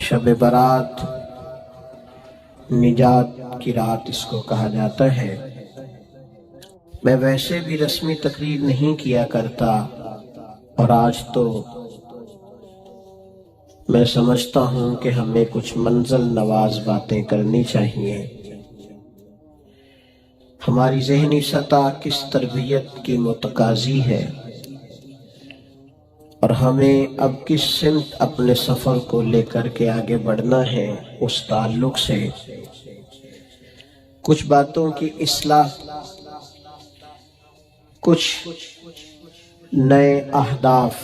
شب برات نجات کی رات اس کو کہا جاتا ہے۔ میں ویسے بھی رسمی تقریر نہیں کیا کرتا، اور آج تو میں سمجھتا ہوں کہ ہمیں کچھ منزل نواز باتیں کرنی چاہیے۔ ہماری ذہنی سطح کس تربیت کی متقاضی ہے، اور ہمیں اب کس سمت اپنے سفر کو لے کر کے آگے بڑھنا ہے، اس تعلق سے کچھ باتوں کی اصلاح، کچھ نئے اہداف۔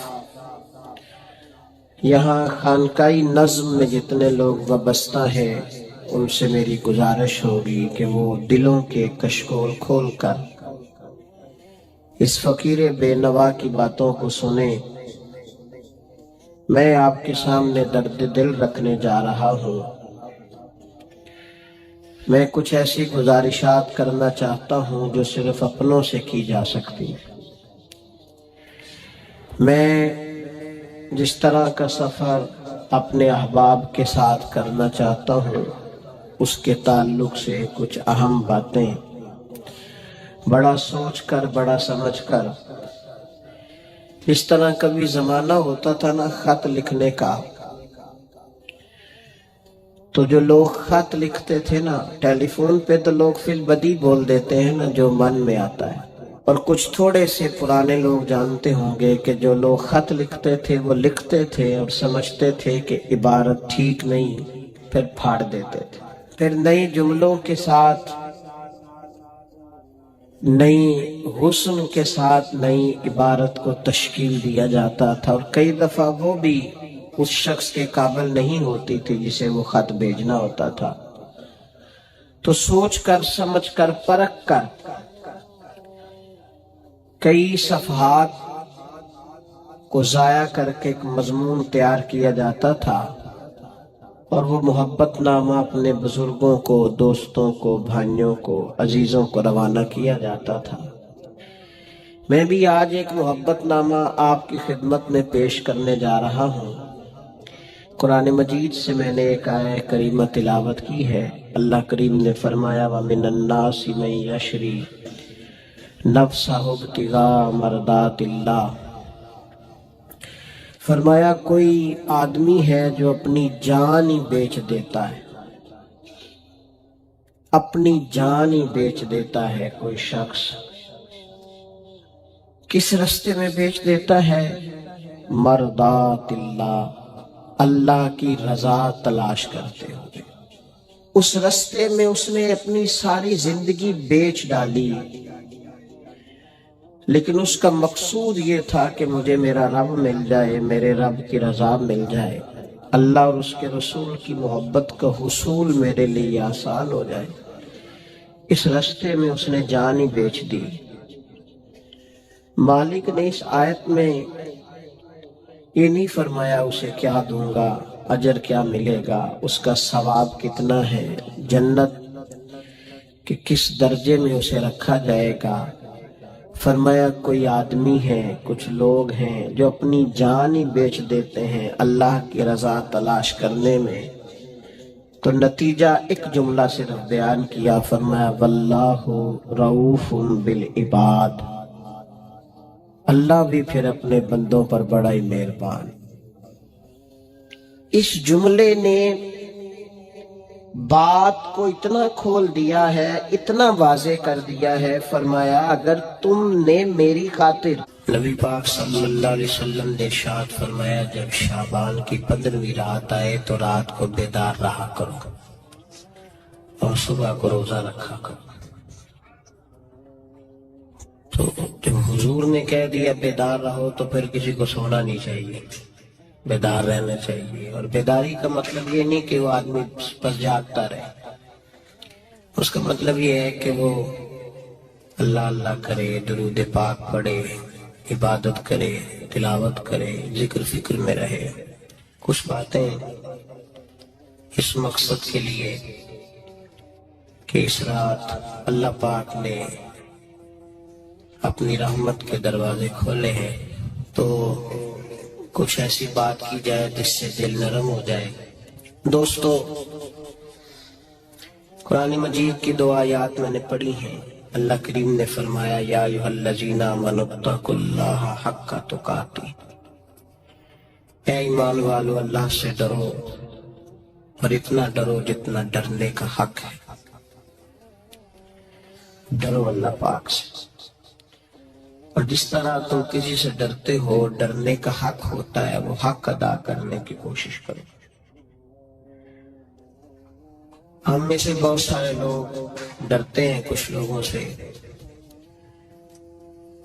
یہاں خانقاہی نظم میں جتنے لوگ وابستہ ہیں ان سے میری گزارش ہوگی کہ وہ دلوں کے کشکول کھول کر اس فقیر بے نوا کی باتوں کو سنیں۔ میں آپ کے سامنے درد دل رکھنے جا رہا ہوں۔ میں کچھ ایسی گزارشات کرنا چاہتا ہوں جو صرف اپنوں سے کی جا سکتی۔ میں جس طرح کا سفر اپنے احباب کے ساتھ کرنا چاہتا ہوں، اس کے تعلق سے کچھ اہم باتیں بڑا سوچ کر، بڑا سمجھ کر۔ اس طرح کبھی زمانہ ہوتا تھا نا خط لکھنے کا، تو جو لوگ خط لکھتے تھے نا، ٹیلی فون پہ تو لوگ فی البدی بول دیتے ہیں نا جو من میں آتا ہے، اور کچھ تھوڑے سے پرانے لوگ جانتے ہوں گے کہ جو لوگ خط لکھتے تھے وہ لکھتے تھے اور سمجھتے تھے کہ عبارت ٹھیک نہیں، پھر پھاڑ دیتے تھے، پھر نئی جملوں کے ساتھ، نئی حسن کے ساتھ نئی عبارت کو تشکیل دیا جاتا تھا، اور کئی دفعہ وہ بھی اس شخص کے قابل نہیں ہوتی تھی جسے وہ خط بھیجنا ہوتا تھا۔ تو سوچ کر، سمجھ کر، پرکھ کر کئی صفحات کو ضائع کر کے ایک مضمون تیار کیا جاتا تھا، اور وہ محبت نامہ اپنے بزرگوں کو، دوستوں کو، بھائیوں کو، عزیزوں کو روانہ کیا جاتا تھا۔ میں بھی آج ایک محبت نامہ آپ کی خدمت میں پیش کرنے جا رہا ہوں۔ قرآن مجید سے میں نے ایک آیہ کریمہ تلاوت کی ہے۔ اللہ کریم نے فرمایا وَمِنَ النَّاسِ مَن يَشْرِي نَفْسَهُ ابْتِغَاءَ مَرْضَاتِ اللَّهِ۔ فرمایا کوئی آدمی ہے جو اپنی جان ہی بیچ دیتا ہے، اپنی جان ہی بیچ دیتا ہے کوئی شخص۔ کس رستے میں بیچ دیتا ہے؟ مرضات اللہ، اللہ کی رضا تلاش کرتے ہوئے۔ اس رستے میں اس نے اپنی ساری زندگی بیچ ڈالی، لیکن اس کا مقصود یہ تھا کہ مجھے میرا رب مل جائے، میرے رب کی رضا مل جائے، اللہ اور اس کے رسول کی محبت کا حصول میرے لیے آسان ہو جائے۔ اس رستے میں اس نے جان ہی بیچ دی۔ مالک نے اس آیت میں یہ نہیں فرمایا اسے کیا دوں گا، اجر کیا ملے گا، اس کا ثواب کتنا ہے، جنت کہ کس درجے میں اسے رکھا جائے گا۔ فرمایا کوئی آدمی ہے، کچھ لوگ ہیں جو اپنی جان ہی بیچ دیتے ہیں اللہ کی رضا تلاش کرنے میں۔ تو نتیجہ ایک جملہ صرف بیان کیا، فرمایا واللہ رؤوف بالعباد، اللہ بھی پھر اپنے بندوں پر بڑا ہی مہربان۔ اس جملے نے بات کو اتنا کھول دیا ہے، اتنا واضح کر دیا ہے۔ فرمایا اگر تم نے میری خاطر، نبی پاک صلی اللہ علیہ وسلم نے ارشاد فرمایا جب شعبان کی 15ویں رات آئے تو رات کو بیدار رہا کرو اور صبح کو روزہ رکھا کرو۔ تو جب حضور نے کہہ دیا بیدار رہو تو پھر کسی کو سونا نہیں چاہیے، بیدار رہنا چاہیے۔ اور بیداری کا مطلب یہ نہیں کہ وہ آدمی بس جاگتا رہے، اس کا مطلب یہ ہے کہ وہ اللہ اللہ کرے، درود پاک پڑھے، عبادت کرے، تلاوت کرے، ذکر فکر میں رہے۔ کچھ باتیں اس مقصد کے لیے کہ اس رات اللہ پاک نے اپنی رحمت کے دروازے کھولے ہیں، تو کچھ ایسی بات کی جائے جس سے دل نرم ہو جائے، دوستو، قرآن مجید کی 2 آیات میں نے پڑھی ہیں۔ اللہ کریم نے فرمایا یا ایھا الذین آمنوا اتقوا اللہ حق تقاتہ، اے ایمان والو اللہ سے ڈرو، اور اتنا ڈرو جتنا ڈرنے کا حق ہے۔ ڈرو اللہ پاک سے، اور جس طرح تم کسی سے ڈرتے ہو، ڈرنے کا حق ہوتا ہے، وہ حق ادا کرنے کی کوشش کرو۔ ہم میں سے بہت سارے لوگ ڈرتے ہیں کچھ لوگوں سے،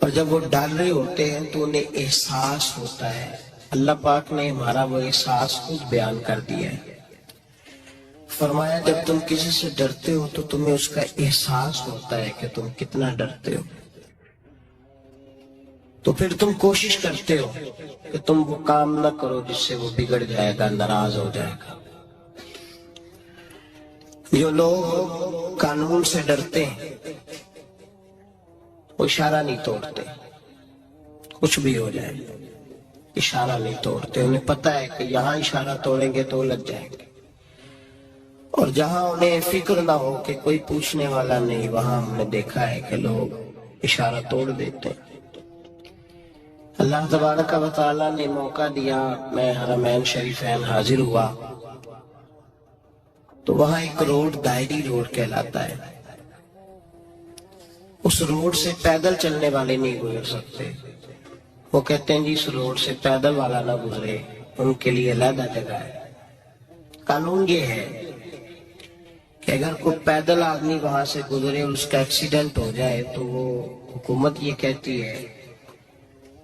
اور جب وہ ڈر رہے ہوتے ہیں تو انہیں احساس ہوتا ہے۔ اللہ پاک نے ہمارا وہ احساس خود بیان کر دیا ہے۔ فرمایا جب تم کسی سے ڈرتے ہو تو تمہیں اس کا احساس ہوتا ہے کہ تم کتنا ڈرتے ہو، تو پھر تم کوشش کرتے ہو کہ تم وہ کام نہ کرو جس سے وہ بگڑ جائے گا، ناراض ہو جائے گا۔ جو لوگ قانون سے ڈرتے ہیں وہ اشارہ نہیں توڑتے، کچھ بھی ہو جائے اشارہ نہیں توڑتے۔ انہیں پتہ ہے کہ یہاں اشارہ توڑیں گے تو لگ جائیں گے، اور جہاں انہیں فکر نہ ہو کہ کوئی پوچھنے والا نہیں، وہاں ہم نے دیکھا ہے کہ لوگ اشارہ توڑ دیتے ہیں۔ اللہ تبارک و تعالیٰ نے موقع دیا، میں حرمین شریفین حاضر ہوا تو وہاں ایک روڈ دائری روڈ کہلاتا ہے۔ اس روڈ سے پیدل چلنے والے نہیں گزر سکتے۔ وہ کہتے ہیں جی اس روڈ سے پیدل والا نہ گزرے، ان کے لیے علیحدہ جگہ ہے۔ قانون یہ ہے کہ اگر کوئی پیدل آدمی وہاں سے گزرے اور اس کا ایکسیڈنٹ ہو جائے تو وہ حکومت یہ کہتی ہے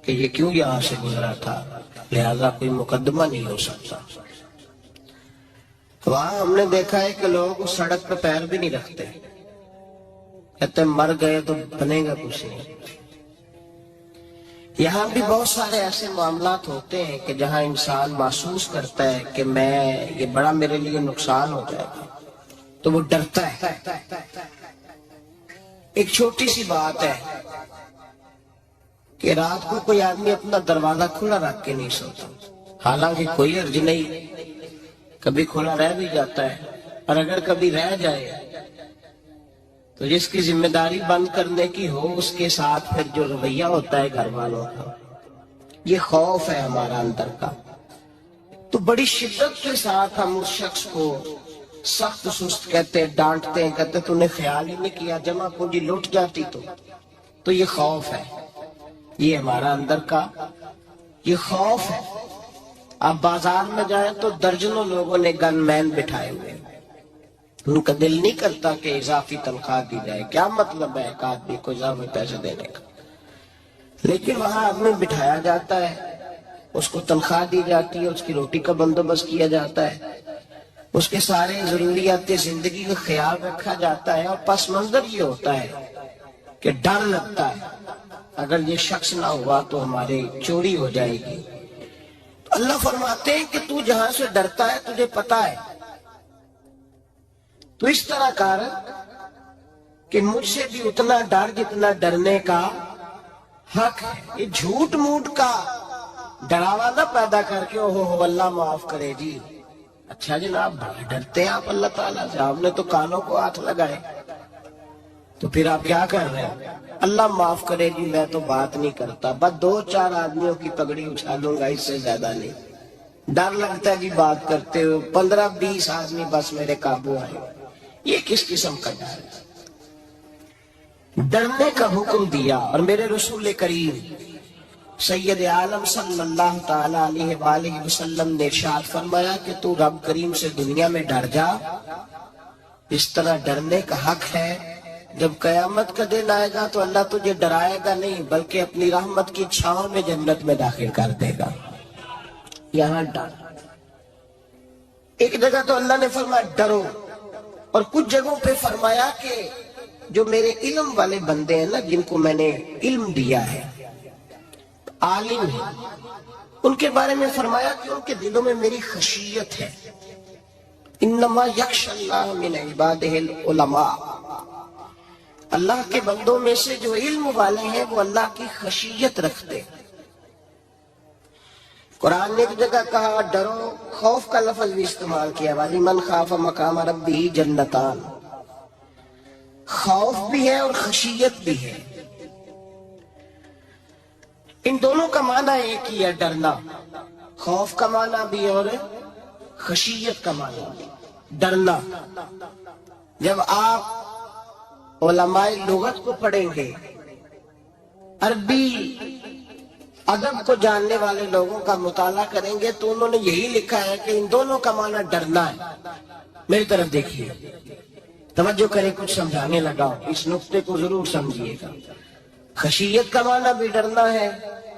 کہ یہ کیوں یہاں سے گزرا تھا، لہذا کوئی مقدمہ نہیں ہو سکتا۔ وہاں ہم نے دیکھا ہے کہ لوگ اس سڑک پہ پیر بھی نہیں رکھتے، کہتے ہیں مر گئے تو بنے گا کچھ نہیں۔ یہاں بھی بہت سارے ایسے معاملات ہوتے ہیں کہ جہاں انسان محسوس کرتا ہے کہ یہ بڑا میرے لیے نقصان ہو جائے گا تو وہ ڈرتا ہے۔ ایک چھوٹی سی بات ہے کہ رات کو کوئی آدمی اپنا دروازہ کھلا رکھ کے نہیں سوتا، حالانکہ کوئی حرج نہیں، کبھی کھلا رہ بھی جاتا ہے، اور اگر کبھی رہ جائے تو جس کی ذمہ داری بند کرنے کی ہو اس کے ساتھ پھر جو رویہ ہوتا ہے گھر والوں کا، یہ خوف ہے ہمارا اندر کا، تو بڑی شدت کے ساتھ ہم اس شخص کو سخت سست کہتے ہیں، ڈانٹتے ہیں، کہتے تو نے خیال ہی نہیں کیا، جمع پونجی لٹ جاتی تو یہ خوف ہے، یہ ہمارا اندر کا یہ خوف ہے۔ آپ بازار میں جائیں تو درجنوں لوگوں نے گن مین بٹھائے ہوئے، ان کا دل نہیں کرتا کہ اضافی تنخواہ دی جائے، کیا مطلب ہے ایک آدمی کو اضافی پیسے دینے کا، لیکن وہاں آدمی بٹھایا جاتا ہے، اس کو تنخواہ دی جاتی ہے، اس کی روٹی کا بندوبست کیا جاتا ہے، اس کے سارے ضروریات زندگی کا خیال رکھا جاتا ہے، اور پس منظر یہ ہوتا ہے کہ ڈر لگتا ہے اگر یہ شخص نہ ہوا تو ہماری چوری ہو جائے گی۔ تو اللہ فرماتے ہیں کہ تو جہاں سے ڈرتا ہے تجھے پتا ہے، تو اس طرح کر کہ مجھ سے بھی اتنا ڈر جتنا ڈرنے کا حق ہے۔ یہ جھوٹ موٹ کا ڈراوا نہ پیدا کر کے اوہ اللہ معاف کرے جی، اچھا جناب بڑے ڈرتے ہیں آپ اللہ تعالیٰ سے، آپ نے تو کانوں کو ہاتھ لگائے، تو پھر آپ کیا کر رہے ہیں؟ اللہ معاف کرے جی میں تو بات نہیں کرتا، بس 2-4 آدمیوں کی پگڑی اچھالوں گا، اس سے زیادہ نہیں۔ ڈر لگتا ہے جی بات کرتے ہو، 15-20 آدمی بس میرے قابو آئے۔ یہ کس قسم کا ڈر ہے؟ ڈرنے کا حکم دیا، اور میرے رسول کریم سید عالم صلی اللہ تعالی علیہ وآلہ وسلم نے ارشاد فرمایا کہ تو رب کریم سے دنیا میں ڈر جا، اس طرح ڈرنے کا حق ہے۔ جب قیامت کا دن آئے گا تو اللہ تجھے ڈرائے گا نہیں بلکہ اپنی رحمت کی چھاؤں میں جنت میں داخل کر دے گا۔ یہاں ڈر، ایک جگہ تو اللہ نے فرمایا ڈرو، اور کچھ جگہوں پہ فرمایا کہ جو میرے علم والے بندے ہیں نا، جن کو میں نے علم دیا ہے، عالم ہیں، ان کے بارے میں فرمایا کہ ان کے دلوں میں میری خشیت ہے۔ انما یخشی اللہ من عبادہ العلماء، اللہ کے بندوں میں سے جو علم والے ہیں وہ اللہ کی خشیت رکھتے ہیں۔ قرآن نے ایک جگہ کہا ڈرو، خوف کا لفظ بھی استعمال کیا، وَلِمَنْ خَافَ مَقَامَ رَبِّهِ جَنَّتَانِ، خوف بھی ہے اور خشیت بھی ہے۔ ان دونوں کا معنی ایک ہی ہے، ڈرنا، خوف کا معنی بھی اور خشیت کا معنی بھی، ڈرنا۔ جب آپ علماء لغت کو پڑھیں گے، عربی ادب کو جاننے والے لوگوں کا مطالعہ کریں گے تو انہوں نے یہی لکھا ہے کہ ان دونوں کا معنی ڈرنا ہے۔ میری طرف دیکھیے، توجہ کریں، کچھ سمجھانے لگا ہوں، اس نقطے کو ضرور سمجھیے گا۔ خشیت کا معنی بھی ڈرنا ہے،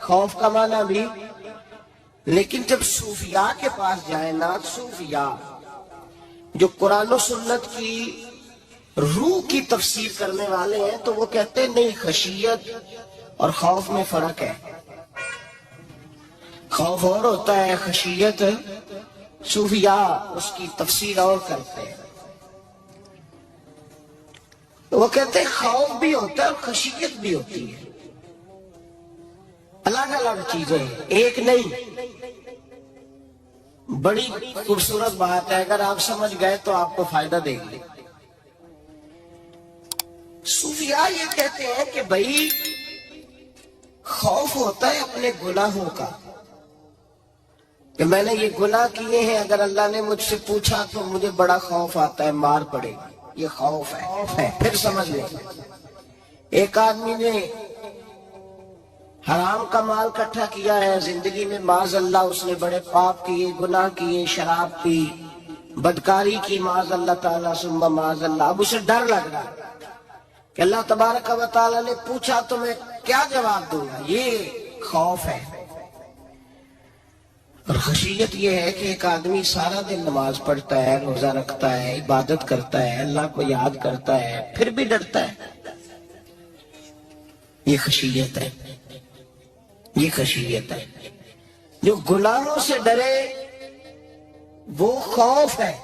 خوف کا معنی بھی، لیکن جب صوفیاء کے پاس جائیں نا، صوفیاء جو قرآن و سنت کی روح کی تفسیر کرنے والے ہیں، تو وہ کہتے ہیں نہیں، خشیت اور خوف میں فرق ہے، خوف اور ہوتا ہے، خشیت صوفیاء اس کی تفسیر اور کرتے ہیں۔ وہ کہتے ہیں خوف بھی ہوتا ہے اور خشیت بھی ہوتی ہے، الگ الگ چیزیں ہیں، ایک نہیں۔ بڑی خوبصورت بات ہے، اگر آپ سمجھ گئے تو آپ کو فائدہ دے گی۔ صوفیاء یہ کہتے ہیں کہ بھائی خوف ہوتا ہے اپنے گناہوں کا، کہ میں نے یہ گناہ کیے ہیں، اگر اللہ نے مجھ سے پوچھا تو مجھے بڑا خوف آتا ہے، مار پڑے گی، یہ خوف ہے۔ پھر سمجھ لیں، ایک آدمی نے حرام کا مال اکٹھا کیا ہے زندگی میں، معاذ اللہ اس نے بڑے پاپ کیے، گناہ کیے، شراب پی، بدکاری کی، معاذ اللہ تعالیٰ ثم معاذ اللہ۔ اب اسے ڈر لگ رہا ہے کہ اللہ تبارک و تعالیٰ نے پوچھا تو میں کیا جواب دوں گا، یہ خوف ہے۔ اور خشیت یہ ہے کہ ایک آدمی سارا دن نماز پڑھتا ہے، روزہ رکھتا ہے، عبادت کرتا ہے، اللہ کو یاد کرتا ہے، پھر بھی ڈرتا ہے، یہ خشیت ہے، یہ خشیت ہے۔ جو گناہوں سے ڈرے وہ خوف ہے،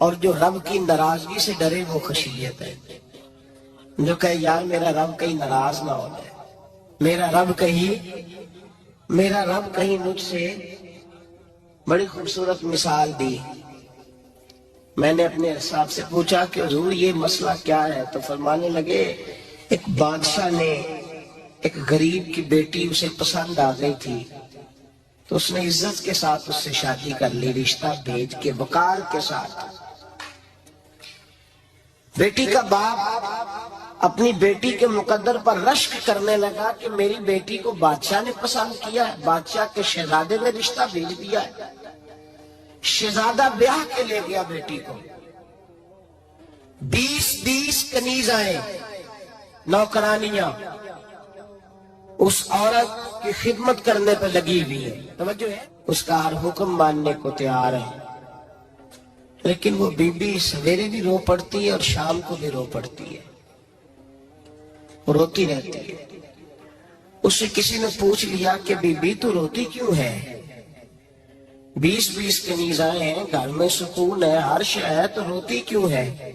اور جو رب کی ناراضگی سے ڈرے وہ خشیت ہے۔ جو کہے یار میرا رب کہیں ناراض نہ ہو جائے، میرا رب کہیں مجھ سے، بڑی خوبصورت مثال دی۔ میں نے اپنے صاحب سے پوچھا کہ حضور یہ مسئلہ کیا ہے، تو فرمانے لگے ایک بادشاہ نے ایک غریب کی بیٹی اسے پسند آ گئی تھی، تو اس نے عزت کے ساتھ اس سے شادی کر لی، رشتہ بھیج کے، وقار کے ساتھ۔ بیٹی کا باپ اپنی بیٹی کے مقدر پر رشک کرنے لگا کہ میری بیٹی کو بادشاہ نے پسند کیا ہے، بادشاہ کے شہزادے نے رشتہ بھیج دیا ہے۔ شہزادہ بیاہ کے لے گیا بیٹی کو، 20 کنیزائیں، نوکرانیاں اس عورت کی خدمت کرنے پہ لگی ہوئی ہے، توجہ ہے، اس کا ہر حکم ماننے کو تیار ہے، لیکن وہ بی بی سویرے بھی رو پڑتی ہے اور شام کو بھی رو پڑتی ہے، روتی رہتی ہے۔ اس سے کسی نے پوچھ لیا کہ بی بی تو روتی کیوں ہے، 20 کنیزائیں ہیں، گھر میں سکون ہے، عرش ہے، تو روتی کیوں ہے؟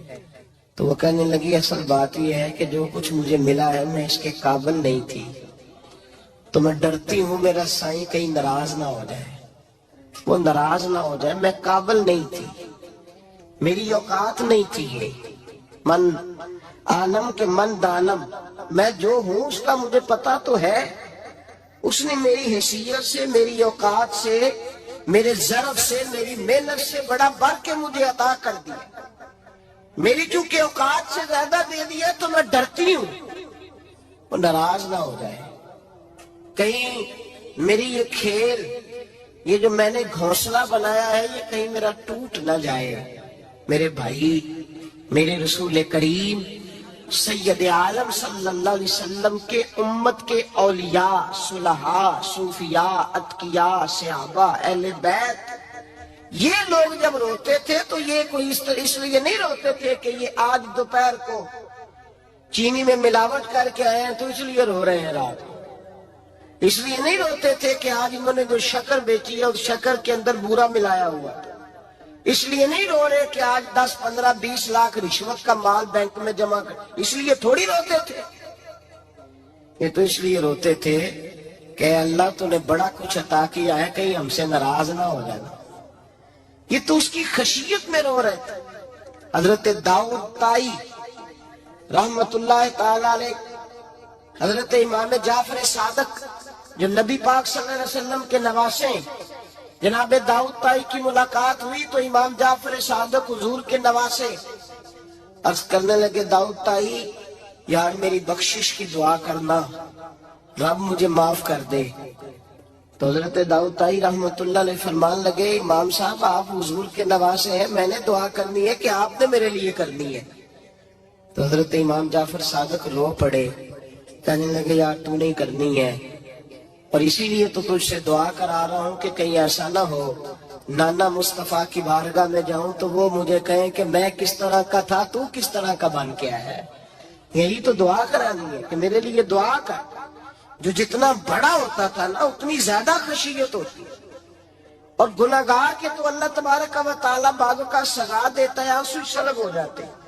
تو وہ کہنے لگی اصل بات یہ ہے کہ جو کچھ مجھے ملا ہے میں اس کے قابل نہیں تھی، تو میں ڈرتی ہوں میرا سائیں کہیں ناراض نہ ہو جائے، وہ ناراض نہ ہو جائے، میں قابل نہیں تھی، میری اوقات نہیں تھی، یہ من عالم کے من دانم، میں جو ہوں اس کا مجھے پتا تو ہے، اس نے میری حیثیت سے، میری اوقات سے، میرے ظرف سے، میری محنت سے بڑا بڑھ کے مجھے عطا کر دیا، میری چونکہ اوقات سے زیادہ دے دیا تو میں ڈرتی ہوں وہ ناراض نہ ہو جائے، کہیں میری یہ کھیل، یہ جو میں نے گھونسلہ بنایا ہے یہ کہیں میرا ٹوٹ نہ جائے۔ میرے بھائی، میرے رسول کریم سید عالم صلی اللہ علیہ وسلم کے امت کے اولیاء، صلحاء، صوفیاء، اتقیاء، صحابہ، اہل بیت، یہ لوگ جب روتے تھے تو یہ کوئی اس لیے نہیں روتے تھے کہ یہ آج دوپہر کو چینی میں ملاوٹ کر کے آئے ہیں تو اس لیے رو رہے ہیں رات کو، اس لیے نہیں روتے تھے کہ آج انہوں نے جو شکر بیچی ہے اس شکر کے اندر بورا ملایا ہوا، اس لیے نہیں رو رہے کہ آج 10 15 20 لاکھ رشوت کا مال بینک میں جمع کر، اس لیے تھوڑی روتے تھے، یہ تو اس لیے روتے تھے کہ اللہ تو نے بڑا کچھ عطا کیا ہے، کہیں ہم سے ناراض نہ ہو جانا۔ یہ تو اس کی خشیت میں رو رہے تھے۔ حضرت داؤد طائی رحمت اللہ تعالی علیہ، حضرت امام جعفر صادق جو نبی پاک صلی اللہ علیہ وسلم کے نواسے ہیں، جناب داؤد طائی کی ملاقات ہوئی تو امام جعفر صادق حضور کے نواسے عرض کرنے لگے، داؤد طائی یار میری بخشش کی دعا کرنا، رب مجھے معاف کر دے۔ تو حضرت داؤد طائی رحمت اللہ علیہ فرمان لگے، امام صاحب آپ حضور کے نواسے ہیں، میں نے دعا کرنی ہے کہ آپ نے میرے لیے کرنی ہے۔ تو حضرت امام جعفر صادق رو پڑے، کہنے لگے یار تو نہیں کرنی ہے، اور اسی لیے تو تجھ سے دعا کرا رہا ہوں کہ کہیں ایسا نہ ہو نانا مصطفیٰ کی بارگاہ میں جاؤں تو وہ مجھے کہیں کہ میں کس طرح کا تھا تو کس طرح کا بن کے آیا ہے۔ یہی تو دعا کرانی ہے کہ میرے لیے دعا کر۔ جو جتنا بڑا ہوتا تھا نا اتنی زیادہ خشیت ہوتی ہے، اور گناہگار کے تو اللہ تبارک و تعالیٰ بعضوں کا سزا دیتا ہے، آنسو شرب ہو جاتے ہیں۔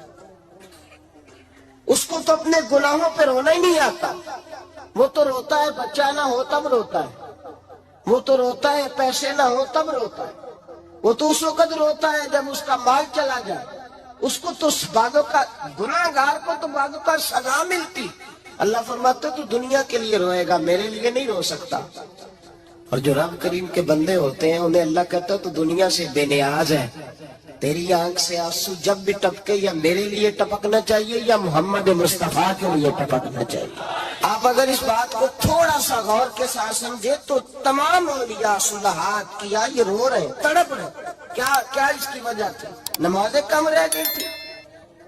اس کو تو اپنے گناہوں پہ رونا ہی نہیں آتا، وہ تو روتا ہے بچہ نہ ہو تب روتا ہے، وہ تو روتا ہے پیسے نہ ہو تب روتا ہے، وہ تو اس وقت روتا ہے جب اس کا مال چلا جائے۔ اس کو تو بعضوں کا گناہگار کو تو بعضوں کا سزا ملتی، اللہ فرماتے تو دنیا کے لیے روئے گا، میرے لیے نہیں رو سکتا۔ اور جو رب کریم کے بندے ہوتے ہیں انہیں اللہ کہتا ہے تو دنیا سے بے نیاز ہے، تیری آنکھ سے آنسو جب بھی ٹپکے یا میرے لیے ٹپکنا چاہیے یا محمد مصطفیٰ کے لیے ٹپکنا چاہیے۔ آپ اگر اس بات کو تھوڑا سا غور کے ساتھ سمجھے تو تمام اولیاء صلحات کیا یہ رو رہے ہیں، تڑپ رہے ہیں۔ کیا اس کی وجہ تھی؟ نمازیں کم رہ گئی تھی،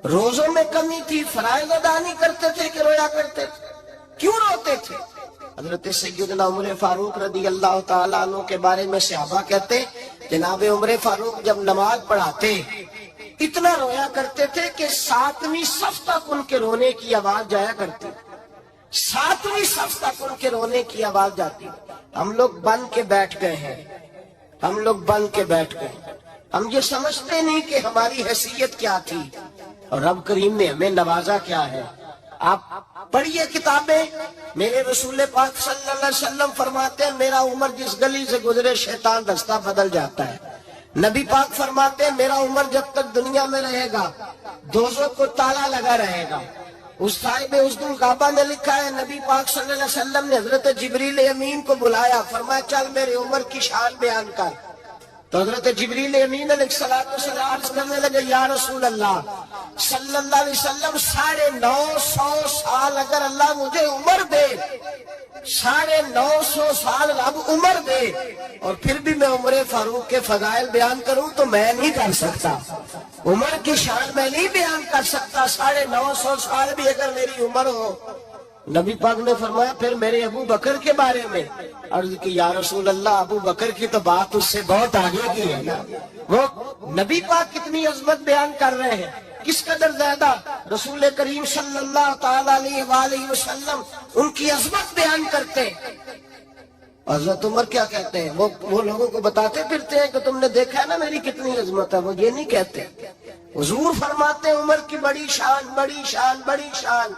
روزوں میں کمی تھی، فرائض ادا نہیں کرتے تھے کہ رویا کرتے تھے؟ کیوں روتے تھے؟ حضرت سیدنا عمر فاروق رضی اللہ تعالیٰ عنہ کے بارے میں صحابہ کہتے جناب عمر فاروق جب نماز پڑھاتے اتنا رویا کرتے تھے کہ 7ویں صف تک ان کے رونے کی آواز جایا کرتی، 7ویں صف تک ان کے رونے کی آواز جاتی۔ ہم لوگ بن کے بیٹھ گئے ہیں، ہم لوگ بن کے بیٹھ گئے، ہم یہ سمجھتے نہیں کہ ہماری حیثیت کیا تھی اور رب کریم نے ہمیں نوازا کیا ہے۔ آپ پڑھیے کتابیں، میرے رسول پاک صلی اللہ علیہ وسلم فرماتے ہیں میرا عمر جس گلی سے گزرے شیطان رستہ بدل جاتا ہے۔ نبی پاک فرماتے ہیں میرا عمر جب تک دنیا میں رہے گا دوزخ کو تالا لگا رہے گا۔ اس صاحب اسدل غابہ نے لکھا ہے نبی پاک صلی اللہ علیہ وسلم نے حضرت جبریل امین کو بلایا، فرمایا چل میرے عمر کی شان بیان کر۔ تو حضرت جبریل امین علیہ السلام عرض کرنے لگے یا رسول اللہ صلی اللہ علیہ وسلم 950 سال اگر اللہ مجھے عمر دے، 950 سال رب عمر دے اور پھر بھی میں عمر فاروق کے فضائل بیان کروں تو میں نہیں کر سکتا، عمر کی شان میں نہیں بیان کر سکتا، 950 سال بھی اگر میری عمر ہو۔ نبی پاک نے فرمایا پھر میرے ابو بکر کے بارے میں عرض کی یا رسول اللہ ابو بکر کی تو بات اس سے بہت آگے کی ہے نا، وہ نبی پاک کتنی عظمت بیان کر رہے ہیں، کس قدر زیادہ رسول کریم صلی اللہ تعالی علیہ وآلہ وسلم ان کی عظمت بیان کرتے۔ حضرت عمر کیا کہتے ہیں، وہ لوگوں کو بتاتے پھرتے ہیں کہ تم نے دیکھا ہے نا میری کتنی عظمت ہے، وہ یہ نہیں کہتے۔ حضور فرماتے ہیں عمر کی بڑی شان بڑی شان بڑی شان،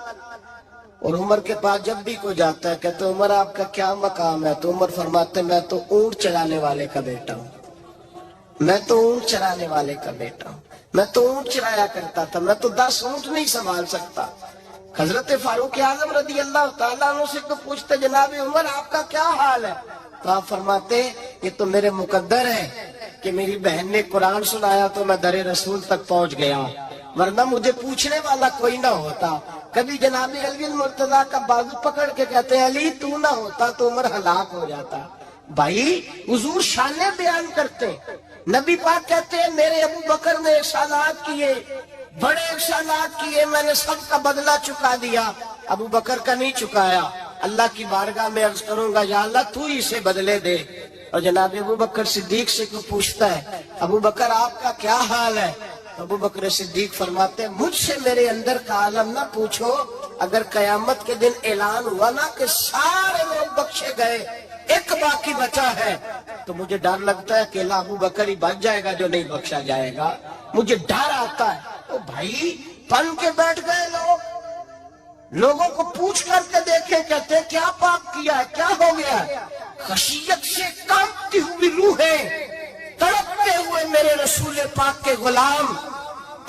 اور عمر کے پاس جب بھی کوئی جاتا ہے کہتے ہیں عمر آپ کا کیا مقام ہے، تو عمر فرماتے ہیں میں تو اونٹ چرانے والے کا بیٹا ہوں، میں تو اونٹ چرانے والے کا بیٹا ہوں، میں تو اونٹ چرایا کرتا تھا، میں تو 10 اونٹ نہیں سنبھال سکتا۔ حضرت فاروق اعظم رضی اللہ تعالیٰ عنہ سے کو پوچھتے جناب عمر آپ کا کیا حال ہے، تو آپ فرماتے یہ تو میرے مقدر ہے کہ میری بہن نے قرآن سنایا تو میں در رسول تک پہنچ گیا، ورنہ مجھے پوچھنے والا کوئی نہ ہوتا۔ کبھی جناب علی المرتضیٰ کا بازو پکڑ کے کہتے ہیں علی تو نہ ہوتا تو عمر ہلاک ہو جاتا۔ بھائی حضور شانیں بیان کرتے، نبی پاک کہتے ہیں میرے ابو بکر نے احسانات کیے، بڑے احسانات کیے، میں نے سب کا بدلہ چکا دیا، ابو بکر کا نہیں چکایا، اللہ کی بارگاہ میں عرض کروں گا یا اللہ تو ہی سے بدلے دے۔ اور جناب ابو بکر صدیق سے کوئی پوچھتا ہے ابو بکر آپ کا کیا حال ہے، ابو بکر صدیق فرماتے ہیں مجھ سے میرے اندر کا عالم نہ پوچھو، اگر قیامت کے دن اعلان ہوا نا کہ سارے لوگ بخشے گئے ایک باقی بچا ہے تو مجھے ڈر لگتا ہے کہ ابو بکر ہی بچ جائے گا جو نہیں بخشا جائے گا، مجھے ڈر آتا ہے۔ تو بھائی بن کے بیٹھ گئے لوگ، لوگوں کو پوچھ کر کے دیکھیں، کہتے ہیں کیا پاک کیا ہے، کیا ہو گیا؟ خشیت سے کانپتی ہوئی روحیں، تڑپتے ہوئے میرے رسول پاک کے غلام،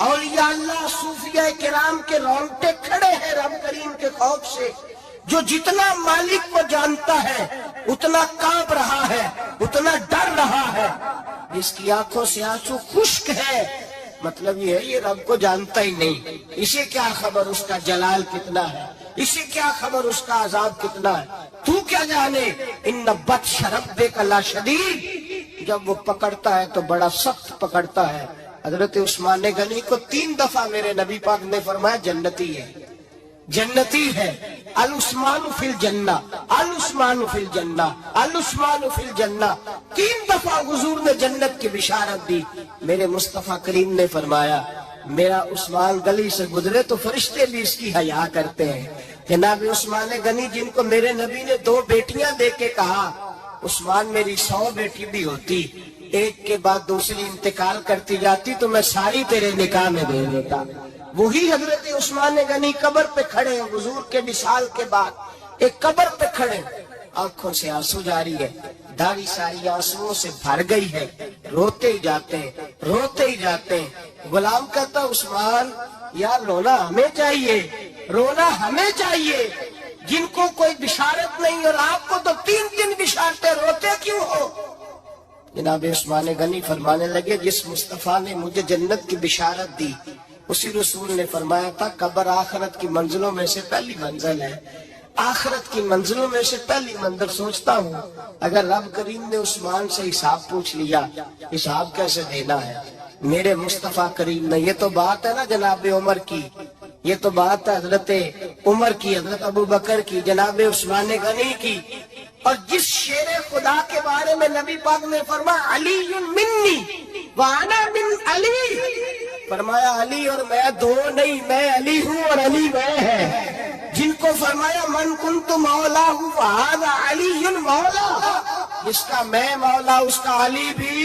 اولیاء اللہ صوفیاء کرام کے رونگٹے کھڑے ہیں رب کریم کے خوف سے۔ جو جتنا مالک کو جانتا ہے اتنا کانپ رہا ہے، اتنا ڈر رہا ہے۔ جس کی آنکھوں سے آنسو خشک ہے، مطلب یہ ہے یہ رب کو جانتا ہی نہیں، اسے کیا خبر اس کا جلال کتنا ہے، اسے کیا خبر اس کا عذاب کتنا ہے، تو کیا جانے۔ ان بطش ربک لشدید، جب وہ پکڑتا ہے تو بڑا سخت پکڑتا ہے۔ حضرت عثمان غنی کو 3 دفعہ میرے نبی پاک نے فرمایا جنتی ہے، جنتی ہے، العثمان فی الجنہ، العثمان فی الجنہ، العثمان فی الجنہ۔ 3 دفعہ حضور نے جنت کی بشارت دی۔ میرے مصطفیٰ کریم نے فرمایا میرا عثمان گلی سے گزرے تو فرشتے بھی اس کی حیا کرتے ہیں۔ جناب عثمان غنی جن کو میرے نبی نے 2 بیٹیاں دے کے کہا عثمان میری 100 بیٹی بھی ہوتی، ایک کے بعد دوسری انتقال کرتی جاتی تو میں ساری تیرے نکاح میں دے دیتا۔ وہی حضرت عثمان غنی قبر پہ کھڑے ہیں حضور کے وصال کے بعد، ایک قبر پہ کھڑے، آنکھوں سے آنسو جاری ہے، داڑھی ساری آنسوؤں سے بھر گئی ہے، روتے ہی جاتے ہیں، روتے ہی جاتے ہیں۔ غلام کہتا عثمان یار رونا ہمیں چاہیے، رونا ہمیں چاہیے، جن کو کوئی بشارت نہیں اور آپ کو تو 3 بشارتیں، روتے کیوں ہو؟ جناب عثمان غنی فرمانے لگے جس مصطفیٰ نے مجھے جنت کی بشارت دی اسی رسول نے فرمایا تھا قبر آخرت کی منزلوں میں سے پہلی منزل ہے، آخرت کی منزلوں میں سے پہلی منزل۔ سوچتا ہوں اگر رب کریم نے عثمان سے حساب پوچھ لیا، حساب کیسے دینا ہے؟ میرے مصطفیٰ کریم نے، یہ تو بات ہے نا جناب عمر کی، یہ تو بات ہے حضرت عمر کی، حضرت ابو بکر کی، جناب عثمان غنی کی۔ اور جس شیر خدا کے بارے میں نبی پاک نے فرمایا علی منی وانا من علی، فرمایا علی اور میں 2 نہیں، میں علی ہوں اور علی میں ہے۔ جن کو فرمایا من کنت مولا ہوں فہذا علی مولا، جس کا میں مولا اس کا علی بھی،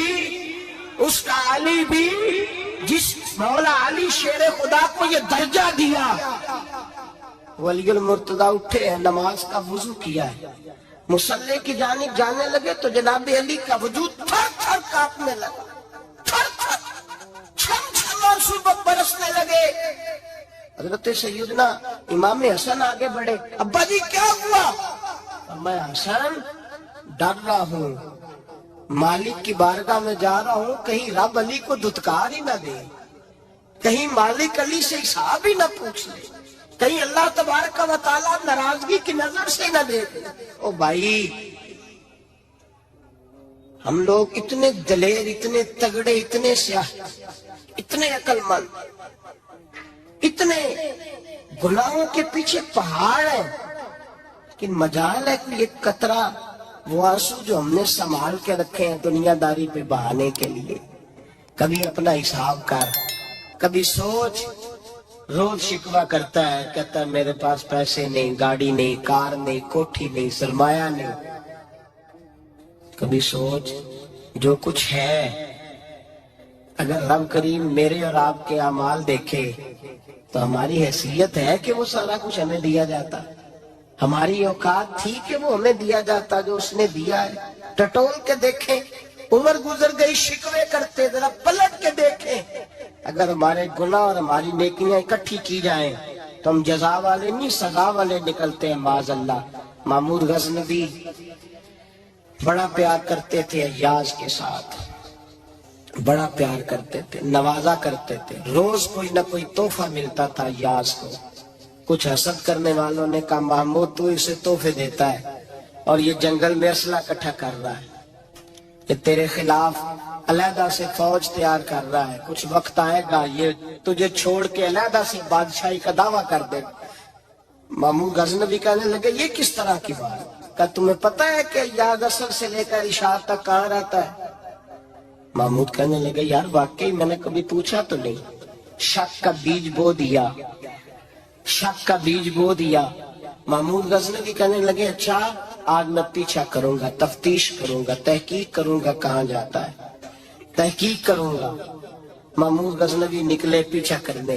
اس کا علی بھی۔ جس مولا علی شیر خدا کو یہ درجہ دیا، ولی المرتضیٰ اٹھے ہیں، نماز کا وضو کیا ہے، مصلی کی جانب جانے لگے تو جناب علی کا وجود تھر تھر کانپنے لگا، تھر تھر چھم چھم آنسو برسنے لگے۔ حضرت سیدنا امام حسن آگے بڑھے، ابا جی کیا ہوا؟ میں حسن ڈر رہا ہوں، مالک کی بارگاہ میں جا رہا ہوں، کہیں رب علی کو دھتکار ہی نہ دے، کہیں مالک علی سے حساب ہی نہ پوچھ لے، کہیں اللہ تبارک و تعالیٰ ناراضگی کی نظر سے نہ دیکھے۔ او بھائی ہم لوگ اتنے دلیر، اتنے تگڑے، اتنے سیاہ، اتنے عقل مند، اتنے گناہوں کے پیچھے پہاڑ ہیں، لیکن مجال ہے کہ ایک قطرہ وہ آنسو جو ہم نے سنبھال کے رکھے ہیں دنیا داری پہ بہانے کے لیے۔ کبھی اپنا حساب کر، کبھی سوچ، روز شکوہ کرتا ہے، کہتا ہے میرے پاس پیسے نہیں، گاڑی نہیں، کار نہیں، کوٹھی نہیں، سرمایہ نہیں۔ کبھی سوچ جو کچھ ہے اگر رب کریم میرے اور آپ کے اعمال دیکھے تو ہماری حیثیت ہے کہ وہ سارا کچھ ہمیں دیا جاتا، ہماری اوقات تھی کہ وہ ہمیں دیا جاتا جو اس نے دیا ہے۔ ٹٹول کے دیکھیں، عمر گزر گئی، شکوے کرتے، ذرا پلٹ کے دیکھیں، اگر ہمارے گناہ اور ہماری نیکیاں اکٹھی کی جائیں تو ہم جزا والے نہیں سزا والے نکلتے ہیں معاذ اللہ۔ محمود غزنوی بڑا پیار کرتے تھے ایاز کے ساتھ، بڑا پیار کرتے تھے، نوازا کرتے تھے، روز کوئی نہ کوئی تحفہ ملتا تھا ایاز کو۔ کچھ حسد کرنے والوں نے کہا محمود تو اسے تحفے دیتا ہے اور یہ جنگل میں اسلحہ اکٹھا کر رہا ہے، یہ تیرے خلاف علیحدہ سے فوج تیار کر رہا ہے، کچھ وقت آئے گا یہ تجھے چھوڑ کے علیحدہ سے بادشاہی کا دعویٰ کر دے۔ محمود غزنوی کہنے لگے یہ کس طرح کی بات؟ کہا تمہیں پتہ ہے کہ یاد اثر سے لے کر عشاء تک کہاں رہتا ہے؟ محمود کہنے لگے یار واقعی میں نے کبھی پوچھا تو نہیں۔ شک کا بیج بو دیا، شک کا بیج بو دیا۔ محمود غزنوی کہنے لگے اچھا آج میں پیچھا کروں گا، تفتیش کروں گا، تحقیق کروں گا کہاں جاتا ہے، تحقیق کروں گا۔ محمود غزنوی نکلے پیچھا کرنے،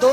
2